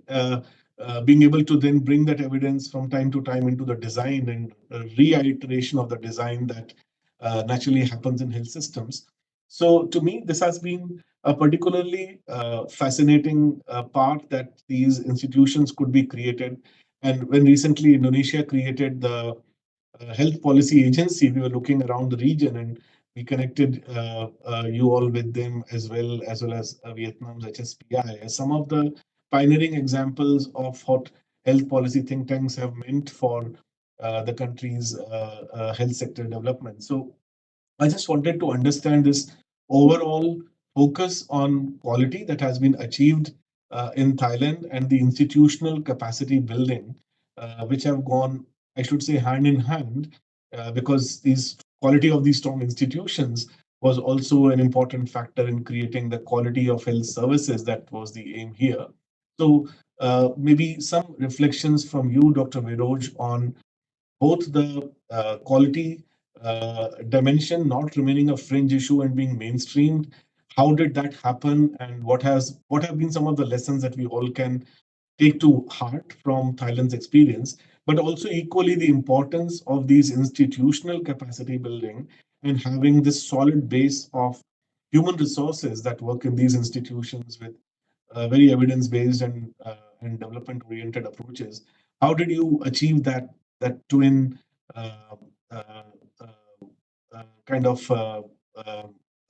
being able to then bring that evidence from time to time into the design, and reiteration of the design that naturally happens in health systems. So to me, this has been a particularly fascinating part, that these institutions could be created. And when recently Indonesia created the health policy agency, we were looking around the region, and we connected you all with them, as well as Vietnam's HSPI, as some of the pioneering examples of what health policy think tanks have meant for the country's health sector development. So I just wanted to understand this overall focus on quality that has been achieved in Thailand, and the institutional capacity building, which have gone, I should say, hand in hand, because these quality of these strong institutions was also an important factor in creating the quality of health services that was the aim here. So maybe some reflections from you, Dr. Viroj, on both the quality dimension not remaining a fringe issue and being mainstreamed. How did that happen, and what have been some of the lessons that we all can take to heart from Thailand's experience, but also equally the importance of these institutional capacity building, and having this solid base of human resources that work in these institutions with very evidence-based and development-oriented approaches. How did you achieve that twin uh, uh, uh, kind of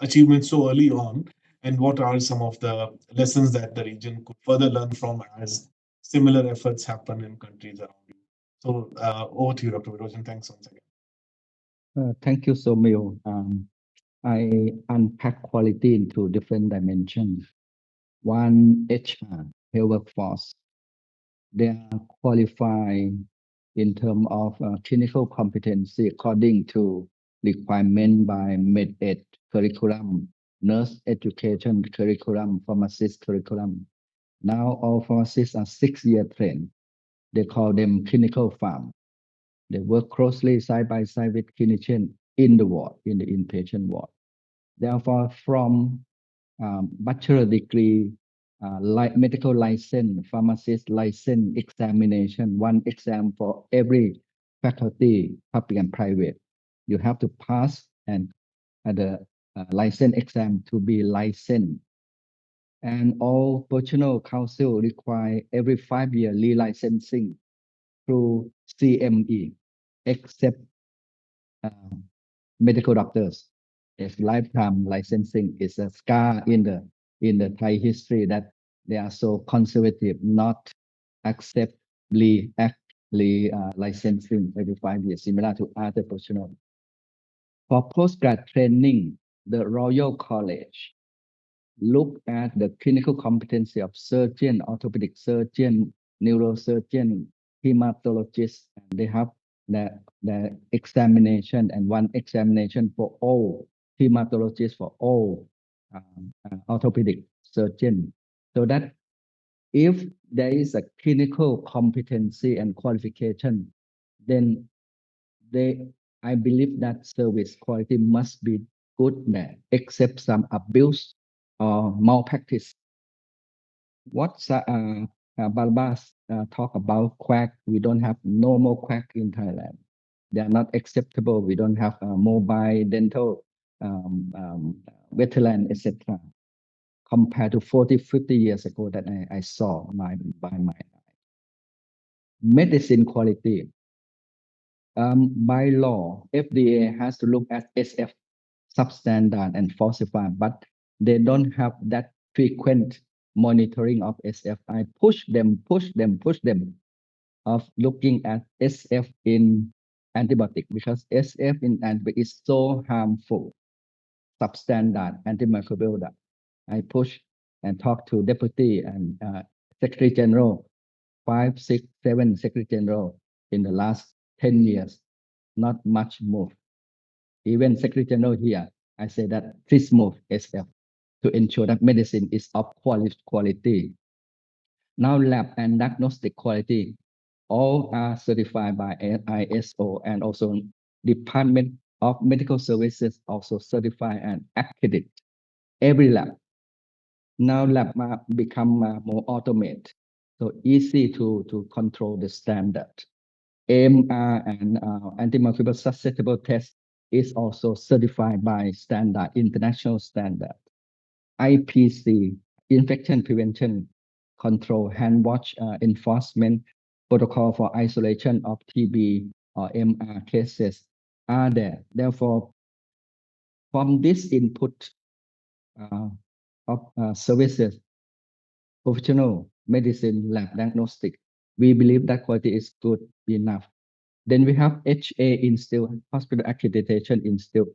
achievement so early on? And what are some of the lessons that the region could further learn from as similar efforts happen in countries around you? So over to you, Dr. Viroj, and thanks once again. Thank you, Somil. I unpack quality into different dimensions. One, HR, health workforce. They are qualified in terms of clinical competency according to requirement by med-ed curriculum, nurse education curriculum, pharmacist curriculum. Now all pharmacists are 6-year trained. They call them clinical farm. They work closely side by side with clinicians in the ward, in the inpatient ward. Therefore, from bachelor degree, medical license, pharmacist license examination, one exam for every faculty, public and private. You have to pass and the license exam to be licensed. And all professional council require every 5-year relicensing through CME, except medical doctors. It's lifetime licensing is a scar in the Thai history that they are so conservative, not accept licensing every 5 years, similar to other professionals. For postgrad training, the Royal College look at the clinical competency of surgeon, orthopedic surgeon, neurosurgeon, hematologist, and they have the examination, and one examination for all hematologists, for all orthopedic surgeon. So that if there is a clinical competency and qualification, then they I believe that service quality must be good there, except some abuse or malpractice. What Balbas talk about quack? We don't have normal quack in Thailand. They are not acceptable. We don't have mobile dental, veteran, etc. Compared to 40, 50 years ago that I saw by my eye. Medicine quality. By law, FDA has to look at SF, substandard and falsified, but they don't have that frequent monitoring of SF. I push them of looking at SF in antibiotic because SF in antibiotic is so harmful. Substandard antimicrobial drug. I push and talk to deputy and secretary general, 5, 6, 7 secretary general in the last 10 years, not much move. Even secretary general here, I say that please move SF to ensure that medicine is of quality. Now lab and diagnostic quality, all are certified by ISO, and also Department of Medical Services also certify and accredit every lab. Now lab become more automated, so easy to control the standard. AMR and antimicrobial susceptible test is also certified by standard, international standard. IPC, infection prevention control, hand wash enforcement protocol for isolation of TB or MR cases are there. Therefore, from this input of services, professional medicine, lab diagnostic, we believe that quality is good enough. Then we have HA Institute, Hospital Accreditation Institute,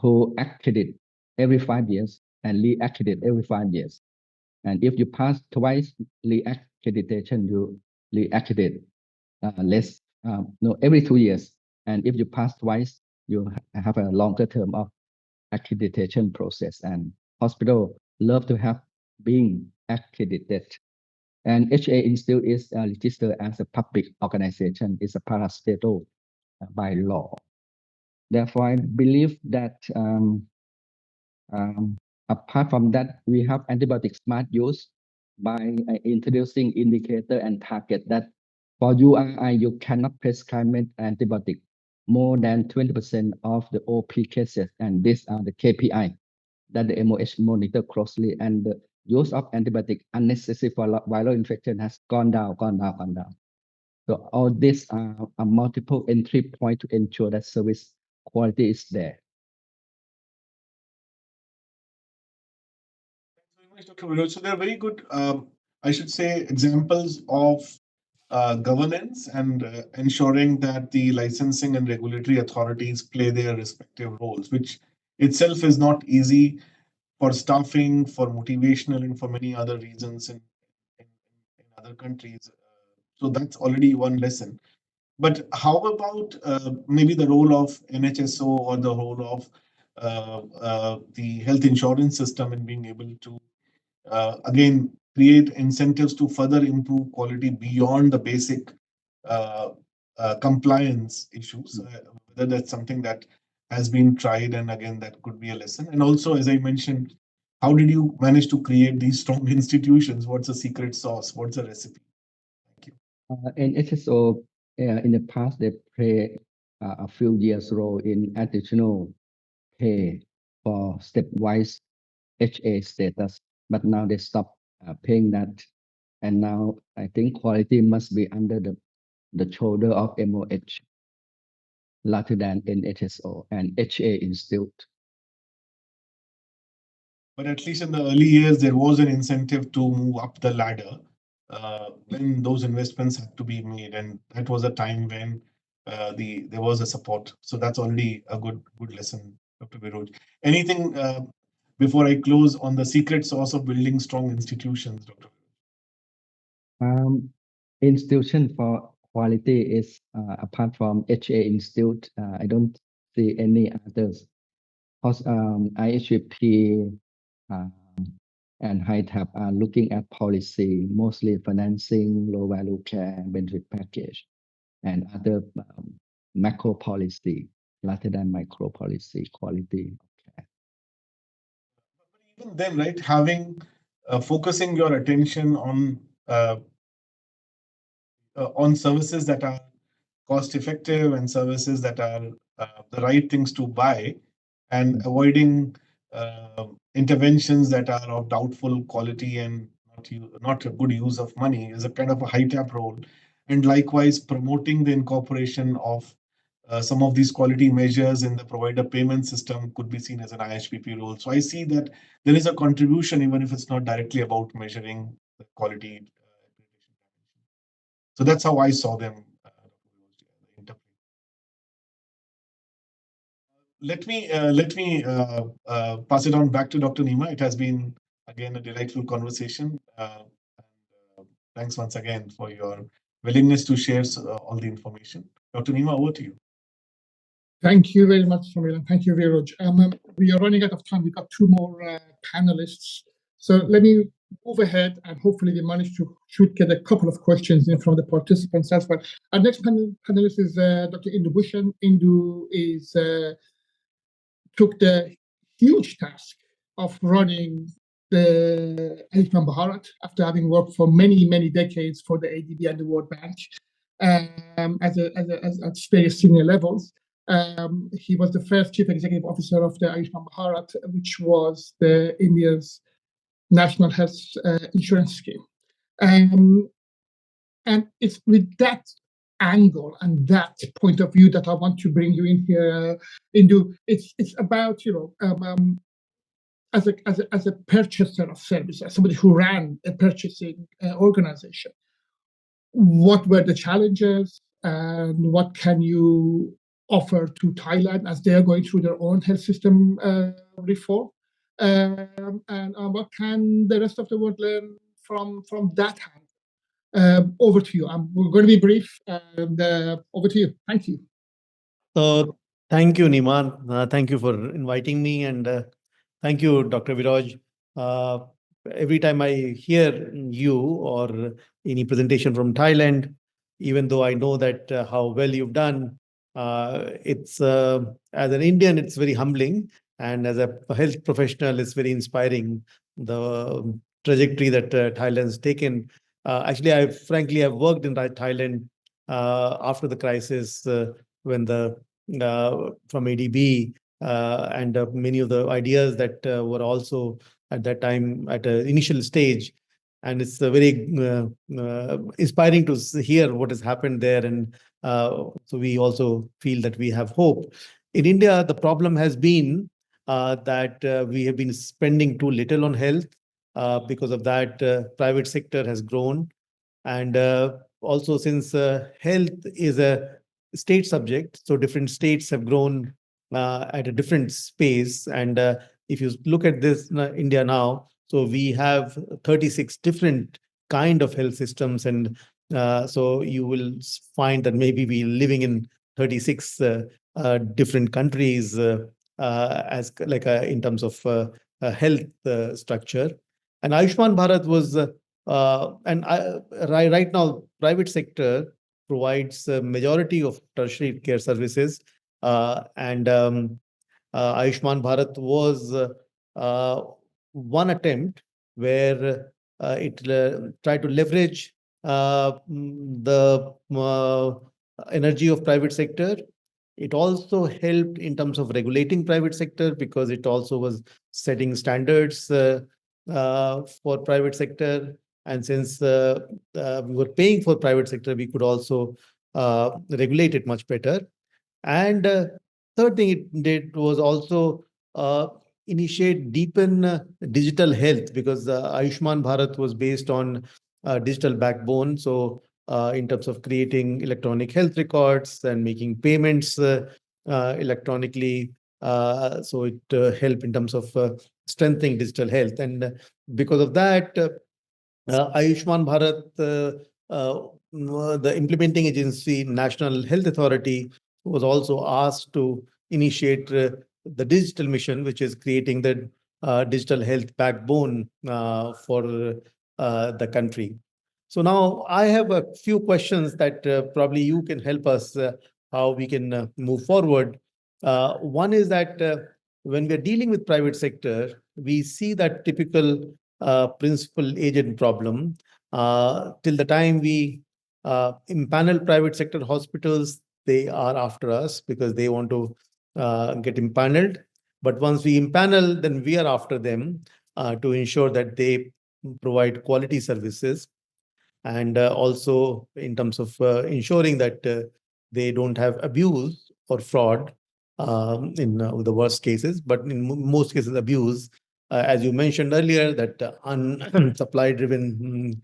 who accredit every 5 years and re-accredit every 5 years. And if you pass twice re-accreditation, you re-accredit every 2 years. And if you pass twice, you have a longer term of accreditation process. And hospital love to have being accredited. And HA Institute is registered as a public organization, is a parastatal by law. Therefore, I believe that apart from that, we have antibiotic smart use by introducing indicator and target that for URI, you cannot prescribe antibiotic more than 20% of the OP cases. And these are the KPI that the MOH monitor closely, and the use of antibiotic unnecessary for viral infection has gone down. So all these are a multiple entry point to ensure that service quality is there. Thanks very much, Dr. Viroj. So there are very good, I should say, examples of governance and ensuring that the licensing and regulatory authorities play their respective roles, which itself is not easy for staffing, for motivational, and for many other reasons in other countries. So that's already one lesson. But how about maybe the role of NHSO or the role of the health insurance system in being able to, again, create incentives to further improve quality beyond the basic compliance issues, whether that's something that has been tried, and again, that could be a lesson. And also, as I mentioned, how did you manage to create these strong institutions? What's the secret sauce? What's the recipe? Thank you. NHSO in the past, they play a few years role in additional pay for stepwise HA status, but now they stop paying that. And now I think quality must be under the shoulder of MOH rather than NHSO and HA Institute. But at least in the early years, there was an incentive to move up the ladder when those investments had to be made, and that was a time when there was a support. So that's already a good lesson, Dr. Viroj. Anything before I close on the secret sauce of building strong institutions, Dr. Institution for quality is apart from HA Institute, I don't see any others. Because IHPP and HITAP are looking at policy, mostly financing, low value care, benefit package, and other macro policy. rather than micro policy quality of care. Even then, right, having focusing your attention on services that are cost effective and services that are the right things to buy, and avoiding interventions that are of doubtful quality and not a good use of money is a kind of a high tap role. And likewise, promoting the incorporation of some of these quality measures in the provider payment system could be seen as an IHPP role. So I see that there is a contribution, even if it's not directly about measuring the quality. So that's how I saw them. Let me pass it on back to Dr. Nima. It has been again a delightful conversation. Thanks once again for your willingness to share all the information. Dr. Nima, over to you. Thank you very much, Somil, and thank you, Viroj. We are running out of time. We've got two more panelists. So let me move ahead, and hopefully we should get a couple of questions in from the participants as well. Our next panelist is Dr. Indu Bhushan. Indu took the huge task of running the Ayushman Bharat after having worked for many, many decades for the ADB and the World Bank at various senior levels. He was the first chief executive officer of the Ayushman Bharat, which was India's national health insurance scheme. And it's with that angle and that point of view that I want to bring you in here. It's about as a purchaser of services, as somebody who ran a purchasing organization. What were the challenges, and what can you offer to Thailand as they are going through their own health system reform, and what can the rest of the world learn from that hand? Over to you. We're going to be brief. Over to you. Thank you. So, thank you, Niman. Thank you for inviting me, and thank you, Dr. Viroj. Every time I hear you or any presentation from Thailand, even though I know that how well you've done, it's as an Indian, it's very humbling, and as a health professional, it's very inspiring the trajectory that Thailand's taken. Actually, I've worked in Thailand after the crisis when the from ADB and many of the ideas that were also at that time at an initial stage. And it's very inspiring to hear what has happened there. And so we also feel that we have hope. In India, the problem has been that we have been spending too little on health. Because of that, private sector has grown. And also since health is a state subject, so different states have grown at a different space. And if you look at this India now, so we have 36 different kind of health systems. And so you will find that maybe we're living in 36 different countries as like in terms of health structure. And Ayushman Bharat was, right now, private sector provides a majority of tertiary care services. And Ayushman Bharat was one attempt where it tried to leverage the energy of private sector. It also helped in terms of regulating private sector because it also was setting standards for private sector. And since we were paying for private sector, we could also regulate it much better. And third thing it did was also deepen digital health, because Ayushman Bharat was based on digital backbone. So in terms of creating electronic health records and making payments electronically. So it helped in terms of strengthening digital health. And because of that, Ayushman Bharat, the implementing agency, National Health Authority, was also asked to initiate the digital mission, which is creating the digital health backbone for the country. So now I have a few questions that probably you can help us how we can move forward. One is that when we are dealing with private sector, we see that typical principal agent problem. Till the time we impanel private sector hospitals, they are after us because they want to get impaneled. But once we impanel, then we are after them to ensure that they provide quality services, and also in terms of ensuring that they don't have abuse or fraud in the worst cases, but in most cases abuse. As you mentioned earlier, that supply driven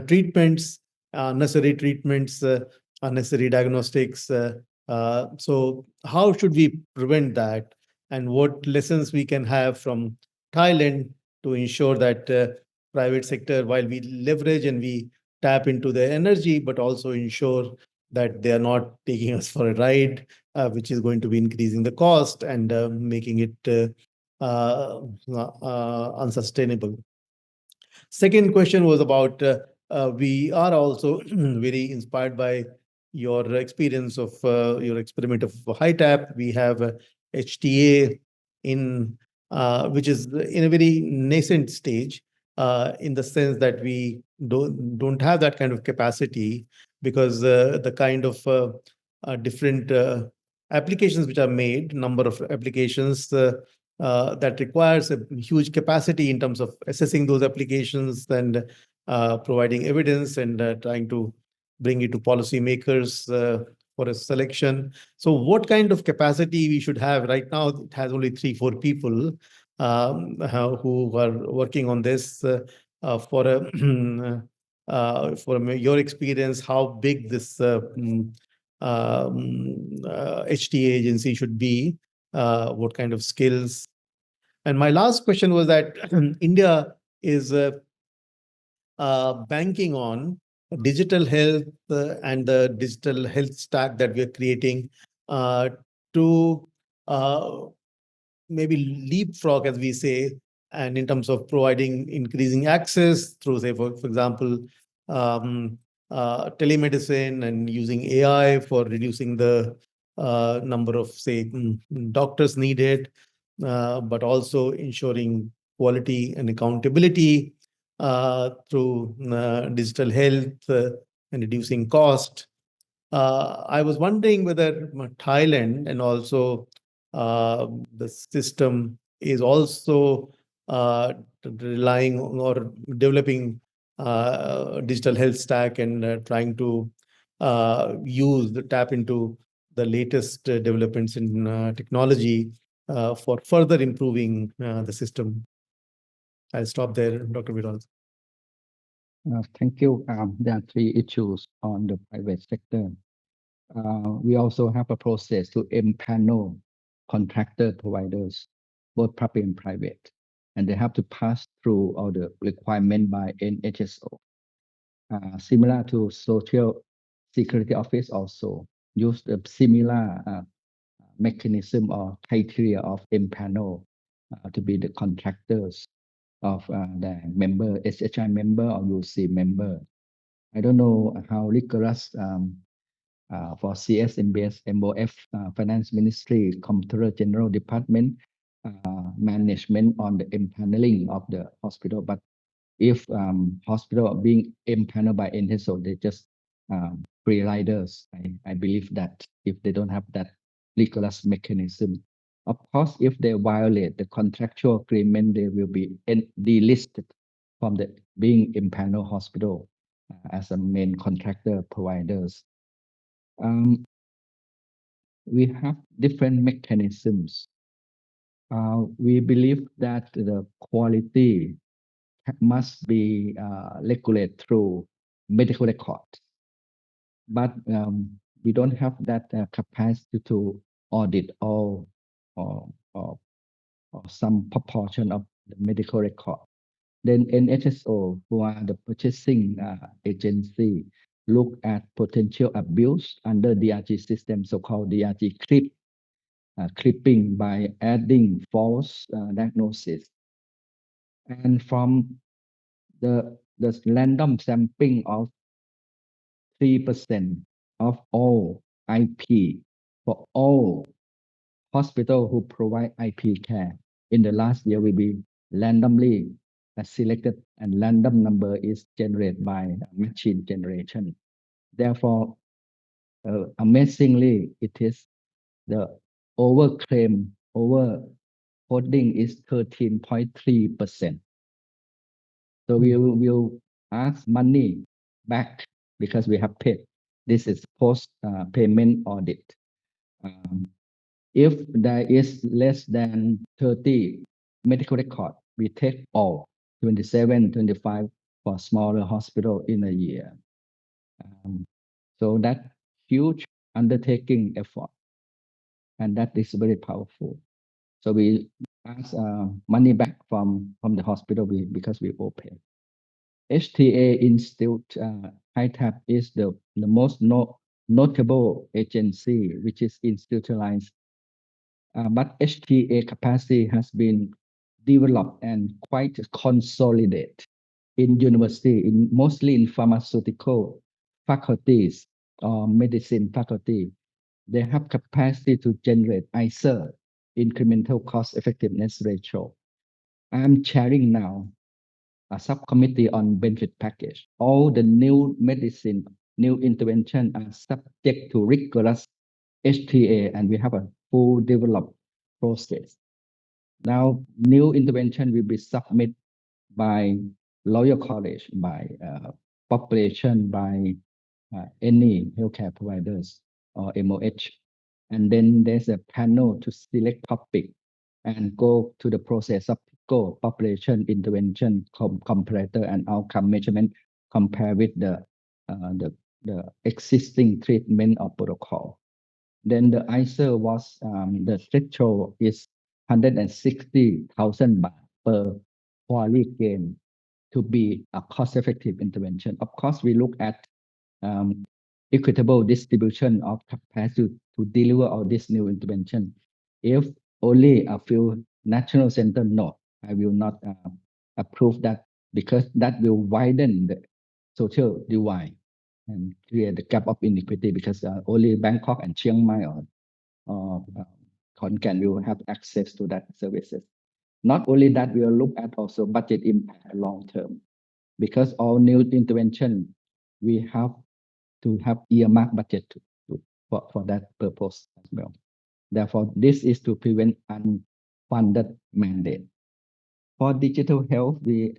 treatments, unnecessary treatments, unnecessary diagnostics. So how should we prevent that, and what lessons we can have from Thailand to ensure that private sector, while we leverage and we tap into their energy, but also ensure that they are not taking us for a ride, which is going to be increasing the cost and making it unsustainable. Second question was about we are also very inspired by your experience of your experiment of HITAP. We have HTA in which is in a very nascent stage, in the sense that we don't have that kind of capacity, because the kind of different applications which are made, number of applications that requires a huge capacity in terms of assessing those applications and providing evidence and trying to bring it to policymakers for a selection. So what kind of capacity we should have? Right now, it has only 3-4 people who are working on this. For your experience, how big this HTA agency should be, what kind of skills. And my last question was that India is banking on digital health and the digital health stack that we're creating to maybe leapfrog, as we say, and in terms of providing increasing access through, say, for example, telemedicine and using AI for reducing the number of, say, doctors needed, but also ensuring quality and accountability through digital health and reducing cost. I was wondering whether Thailand and also the system is also relying or developing digital health stack and trying to tap into the latest developments in technology for further improving the system. I'll stop there, Dr. Viroj. Thank you. There are 3 issues on the private sector. We also have a process to empanel contractor providers, both public and private, and they have to pass through all the requirement by NHSO. Similar to Social Security Office also use the similar mechanism or criteria of empanel to be the contractors of the member, SHI member or UC member. I don't know how rigorous for CS, MBS, MOF, Finance Ministry, Comptroller General Department management on the empaneling of the hospital. But if hospital being empaneled by NHSO, they just free riders. I believe that if they don't have that rigorous mechanism, of course, if they violate the contractual agreement, they will be delisted from the being empaneled hospital as a main contractor providers. We have different mechanisms. We believe that the quality must be regulated through medical record, but we don't have that capacity to audit all or some proportion of the medical record. Then NHSO, who are the purchasing agency, look at potential abuse under DRG system, so-called DRG clipping by adding false diagnosis. And from the random sampling of 3% of all IP for all hospitals who provide IP care in the last year will be randomly selected, and random number is generated by machine generation. Therefore, amazingly, it is the over-coding is 13.3%. So we will ask money back because we have paid. This is post-payment audit. If there is less than 30 medical record, we take all 27, 25 for smaller hospital in a year. So that huge undertaking effort, and that is very powerful. So we ask money back from the hospital because we owe-pay. HTA Institute HITAP is the most notable agency which is institutionalized. But HTA capacity has been developed and quite consolidated in university, mostly in pharmaceutical faculties or medicine faculty. They have capacity to generate ICER, incremental cost effectiveness ratio. I'm chairing now a subcommittee on benefit package. All the new medicine, new intervention are subject to rigorous HTA, and we have a full developed process. Now, new intervention will be submitted by Royal College, by population, by any healthcare providers or MOH. And then there's a panel to select topic and go to the process of population intervention, comparator and outcome measurement, compare with the existing treatment or protocol. Then the ICER was, the threshold is 160,000 baht per quality gain to be a cost-effective intervention. Of course, we look at equitable distribution of capacity to deliver all this new intervention. If only a few national center, no, I will not approve that, because that will widen the social divide and create the gap of inequity, because only Bangkok and Chiang Mai or Khon Kaen will have access to that services. Not only that, we will look at also budget impact long term, because all new intervention, we have to have earmark budget for that purpose as well. Therefore, this is to prevent unfunded mandate. For digital health, we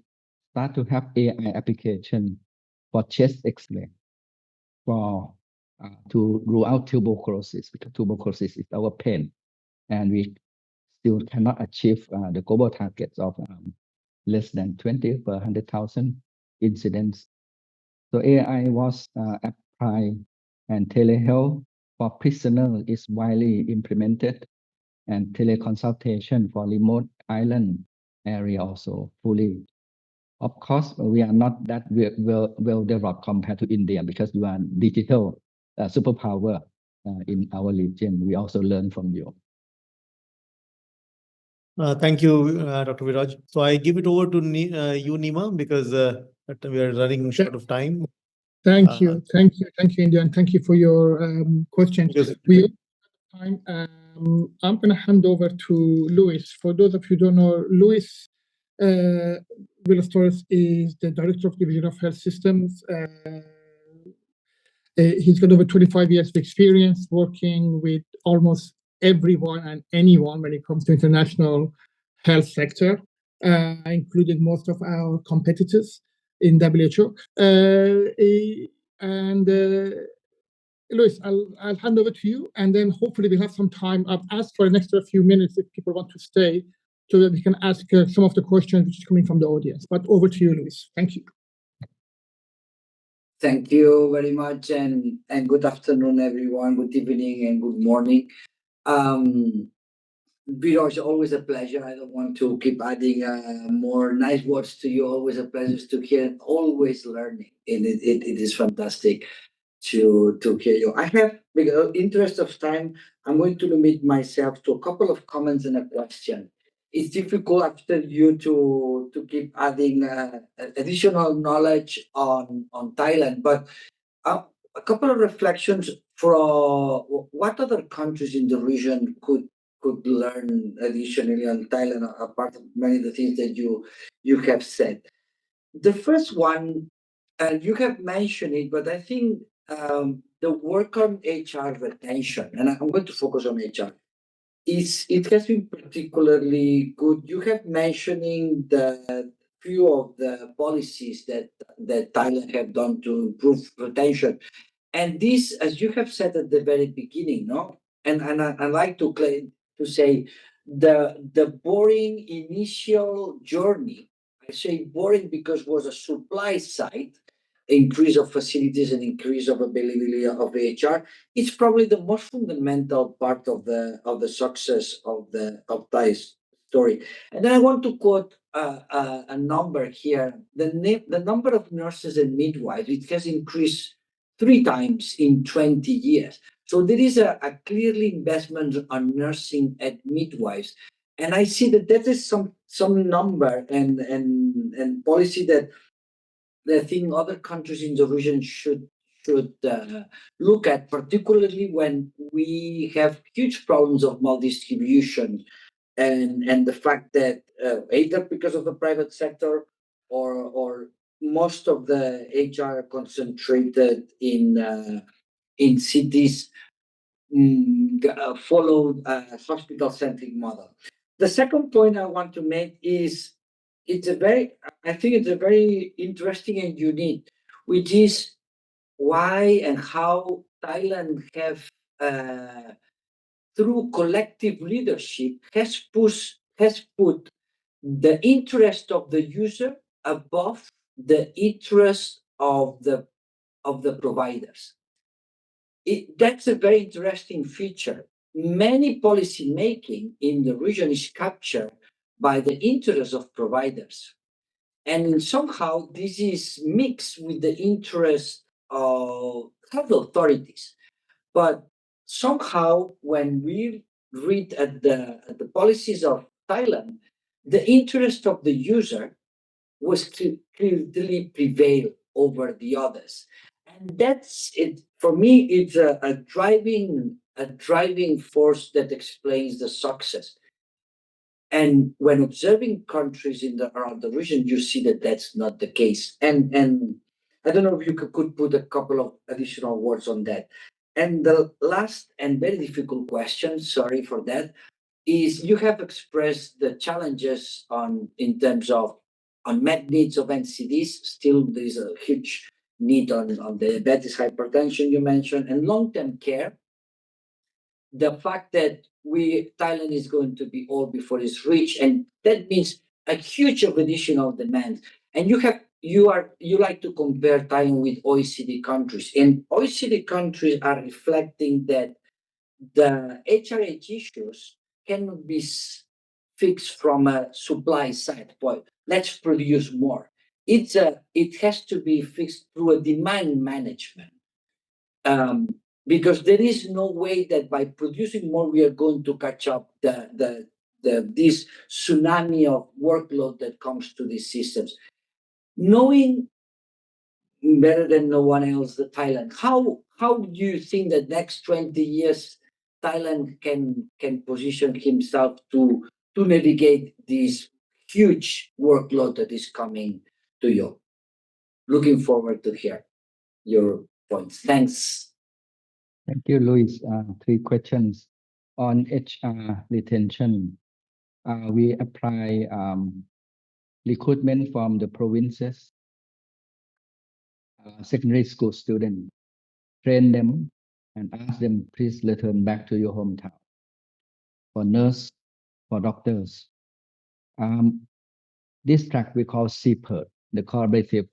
start to have AI application for chest X-ray for to rule out tuberculosis, because tuberculosis is our pain, and we still cannot achieve the global targets of less than 20 per 100,000 incidents. So AI was applied, and telehealth for prisoners is widely implemented, and teleconsultation for remote island area also fully. Of course, we are not that well developed compared to India, because you are digital superpower in our region. We also learn from you. Thank you, Dr. Viroj. So I give it over to you, Nima, because we are running short of time. Thank you, India, and thank you for your questions. We have time. I'm going to hand over to Luis. For those of you who don't know, Luis Villas-Torres is the Director of Division of Health Systems. He's got over 25 years of experience working with almost everyone and anyone when it comes to international health sector, including most of our competitors in WHO. Luis, I'll hand over to you, and then hopefully we'll have some time. I've asked for an extra few minutes if people want to stay, so that we can ask some of the questions which is coming from the audience. But over to you, Luis. Thank you. Thank you very much, and good afternoon, everyone. Good evening and good morning. Viroj, always a pleasure. I don't want to keep adding more nice words to you. Always a pleasure to hear, always learning. And it is fantastic to hear you. I have, because in interest of time, I'm going to limit myself to a couple of comments and a question. It's difficult after you to keep adding additional knowledge on Thailand, but a couple of reflections from what other countries in the region could learn additionally on Thailand, apart from many of the things that you have said. The first one, and you have mentioned it, but I think the work on HR retention, and I'm going to focus on HR, it has been particularly good. You have mentioning the few of the policies that Thailand have done to improve retention. And this, as you have said at the very beginning, no? And I like to claim to say the boring initial journey. I say boring because was a supply side increase of facilities and increase of availability of HR. It's probably the most fundamental part of the success of Thai's story. And then I want to quote a number here. The number of nurses and midwives, it has increased 3 times in 20 years. So there is a clearly investment on nursing and midwives. And I see that is some number and policy that I think other countries in the region should look at, particularly when we have huge problems of maldistribution and the fact that either because of the private sector or most of the HR concentrated in cities follow a hospital-centric model. The second point I want to make is I think it's a very interesting and unique, which is why and how Thailand have through collective leadership has put the interest of the user above the interest of the providers. That's a very interesting feature. Many policy making in the region is captured by the interest of providers. And somehow this is mixed with the interest of health authorities. But somehow when we read at the policies of Thailand, the interest of the user was clearly prevail over the others. And that's it. For me, it's a driving force that explains the success. And when observing countries around the region, you see that that's not the case. And I don't know if you could put a couple of additional words on that. And the last and very difficult question, sorry for that, is you have expressed the challenges in terms of unmet needs of NCDs. Still, there is a huge need on diabetes, hypertension you mentioned, and long-term care. The fact that Thailand is going to be old before it's rich, and that means a huge of additional demand. And you like to compare Thailand with OECD countries, and OECD countries are reflecting that the HRH issues cannot be fixed from a supply side point. Let's produce more. It has to be fixed through a demand management. Because there is no way that by producing more we are going to catch up this tsunami of workload that comes to these systems. Knowing better than no one else the Thailand, how do you think that next 20 years Thailand can position himself to navigate this huge workload that is coming to you? Looking forward to hear your points. Thanks. Thank you, Luis. 3 questions on HR retention. We apply recruitment from the provinces, secondary school students, train them and ask them, please return back to your hometown. For nurse, for doctors. This track we call CPERT, the collaborative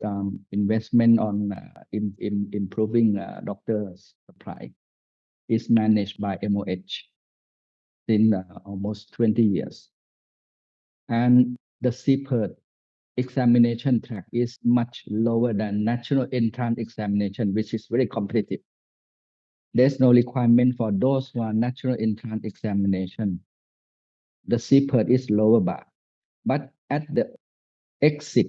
investment on in improving doctors' supply, is managed by MOH in almost 20 years. And the CPERT examination track is much lower than national entrance examination, which is very competitive. There's no requirement for those who are national entrance examination. The CPERT is lower bar, but at the exit,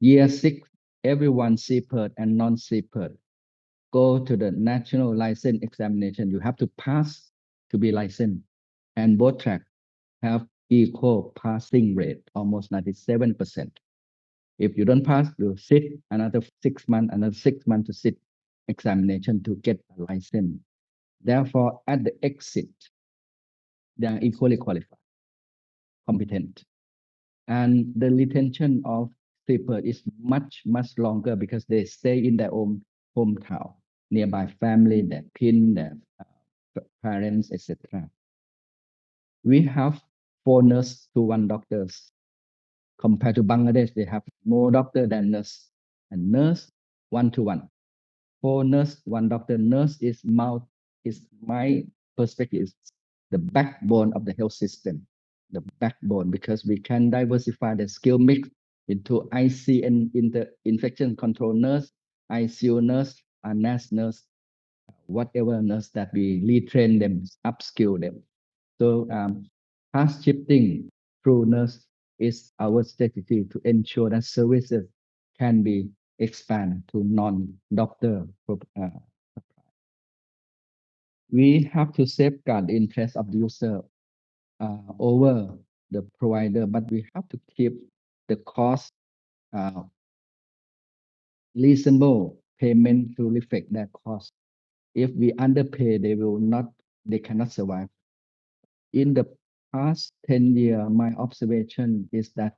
year 6, everyone CPERT and non-CPERT go to the national license examination. You have to pass to be licensed, and both tracks have equal passing rate, almost 97%. If you don't pass, you sit another 6 months, another 6 months to sit examination to get a license. Therefore, at the exit, they are equally qualified, competent. And the retention of sleeper is much, much longer because they stay in their own hometown, nearby family, their kin, their parents, etc. We have 4 nurses to 1 doctors. Compared to Bangladesh, they have more doctor than nurse, and nurse 1 to 1. 4 nurse, 1 doctor. Nurse is my perspective, is the backbone of the health system, the backbone, because we can diversify the skill mix into IC and infection control nurse, ICU nurse, and nurse, whatever nurse that we retrain them, upskill them. So task shifting through nurse is our strategy to ensure that services can be expanded to non-doctor. We have to safeguard the interest of the user over the provider, but we have to keep the cost reasonable payment to reflect their cost. If we underpay, they cannot survive. In the past 10 years, my observation is that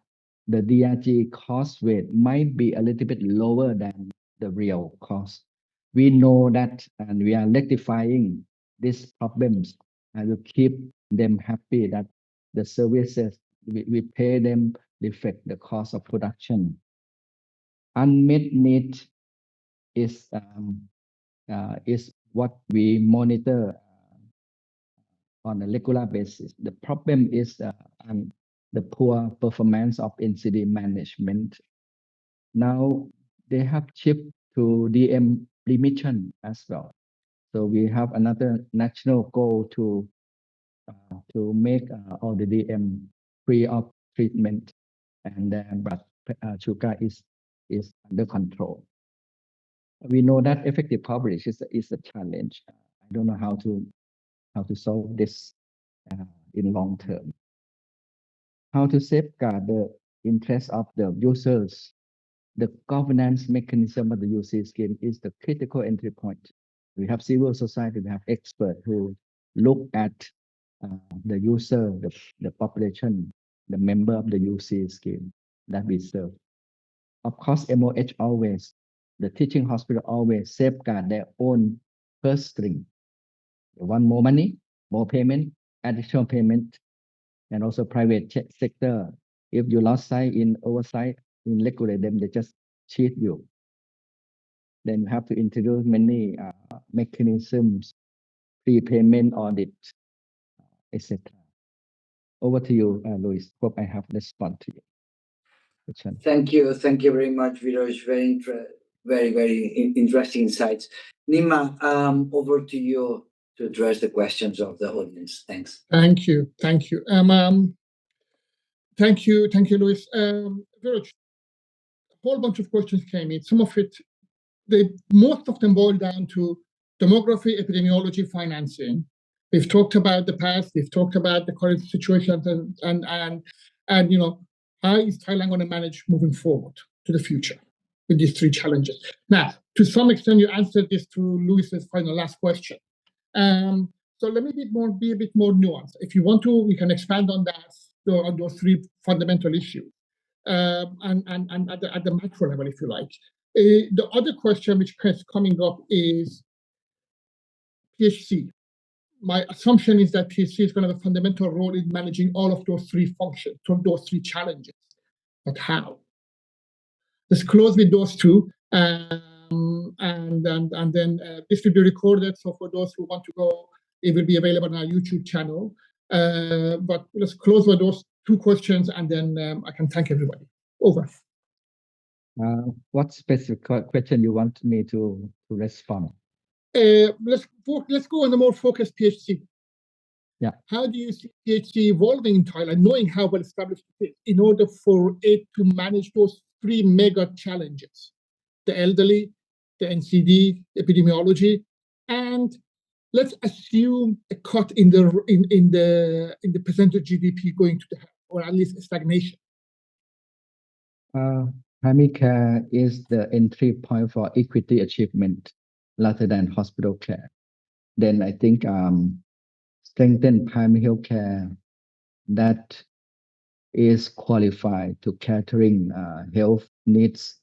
the DRG cost rate might be a little bit lower than the real cost. We know that, and we are rectifying these problems, and we keep them happy that the services we pay them reflect the cost of production. Unmet need is what we monitor on a regular basis. The problem is the poor performance of NCD management. Now they have shifted to DM remission as well. So we have another national goal to make all the DM free of treatment, and then blood sugar is under control. We know that effective coverage is a challenge. I don't know how to solve this in long term. How to safeguard the interest of the users. The governance mechanism of the UC scheme is the critical entry point. We have civil society, we have experts who look at the user, the population, the member of the UC scheme that we serve. Of course, MOH always, the teaching hospital always safeguard their own purse string. They want more money, more payment, additional payment, and also private sector. If you lost sight in oversight, in regulate them, they just cheat you. Then you have to introduce many mechanisms, prepayment audit, etc. Over to you, Luis. Hope I have responded to you. Thank you very much, Viroj. Very interesting insights. Nima, over to you to address the questions of the audience. Thanks. Thank you. Thank you, Luis. Viroj, a whole bunch of questions came in. Some of it, most of them boil down to demography, epidemiology, financing. We've talked about the past. We've talked about the current situation, and how is Thailand going to manage moving forward to the future with these 3 challenges? Now, to some extent, you answered this through Luis's last question. So let me be a bit more nuanced. If you want to, we can expand on that, on those 3 fundamental issues, and at the macro level, if you like. The other question which is coming up is PHC. My assumption is that PHC is going to have a fundamental role in managing all of those 3 functions, those 3 challenges. But how? Let's close with those 2, and then this will be recorded. So for those who want to go, it will be available on our YouTube channel. But let's close with those 2 questions, and then I can thank everybody. Over. What specific question you want me to respond? Let's go on the more focused PHC. Yeah. How do you see PHC evolving in Thailand, knowing how well established it is, in order for it to manage those 3 mega challenges: the elderly, the NCD, epidemiology, and let's assume a cut in the percentage GDP going to the health, or at least a stagnation. Primary care is the entry point for equity achievement rather than hospital care. Then I think strengthen primary health care that is qualified to catering health needs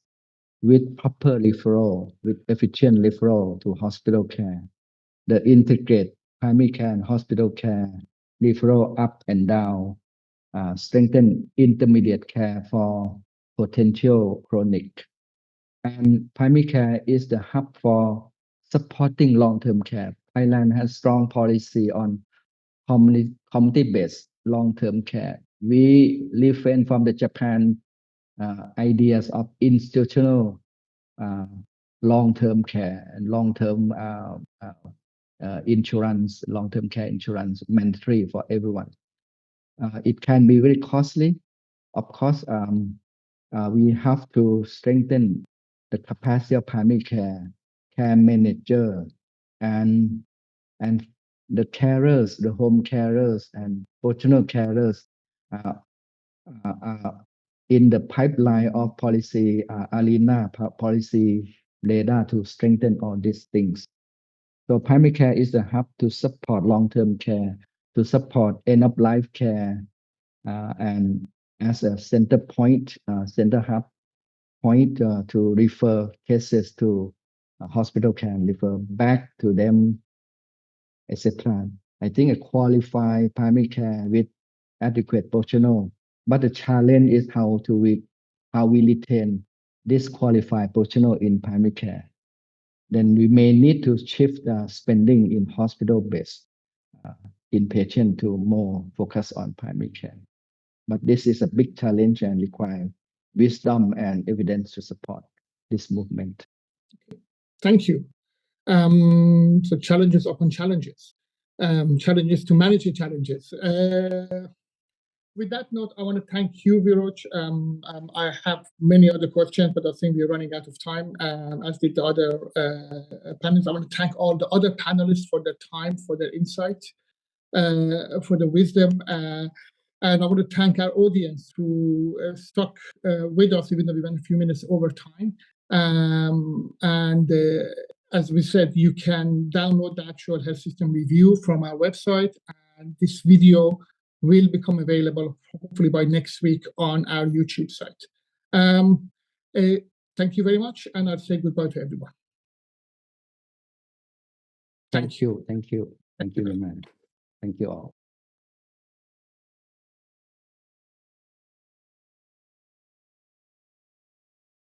with proper referral, with efficient referral to hospital care. The integrate primary care and hospital care referral up and down, strengthen intermediate care for potential chronic. And primary care is the hub for supporting long-term care. Thailand has strong policy on community-based long-term care. We refrain from the Japan ideas of institutional long-term care and long-term insurance, long-term care insurance mandatory for everyone. It can be very costly. Of course, we have to strengthen the capacity of primary care manager, and the carers, the home carers and functional carers in the pipeline of policy arena, policy radar to strengthen all these things. So primary care is the hub to support long-term care, to support end-of-life care, and as a center point, center hub point to refer cases to hospital care and refer back to them, etc. I think a qualified primary care with adequate personnel, but the challenge is how we retain this qualified personnel in primary care. Then we may need to shift spending in hospital-based inpatient to more focus on primary care. But this is a big challenge and require wisdom and evidence to support this movement. Thank you. So challenges upon challenges, challenges to manage the challenges. With that note, I want to thank you, Viroj. I have many other questions, but I think we're running out of time, as did the other panelists. I want to thank all the other panelists for their time, for their insight, for the wisdom. And I want to thank our audience who stuck with us, even though we went a few minutes over time. As we said, you can download the actual health system review from our website, and this video will become available hopefully by next week on our YouTube site. Thank you very much, and I'll say goodbye to everyone. Thank you very much. Thank you all.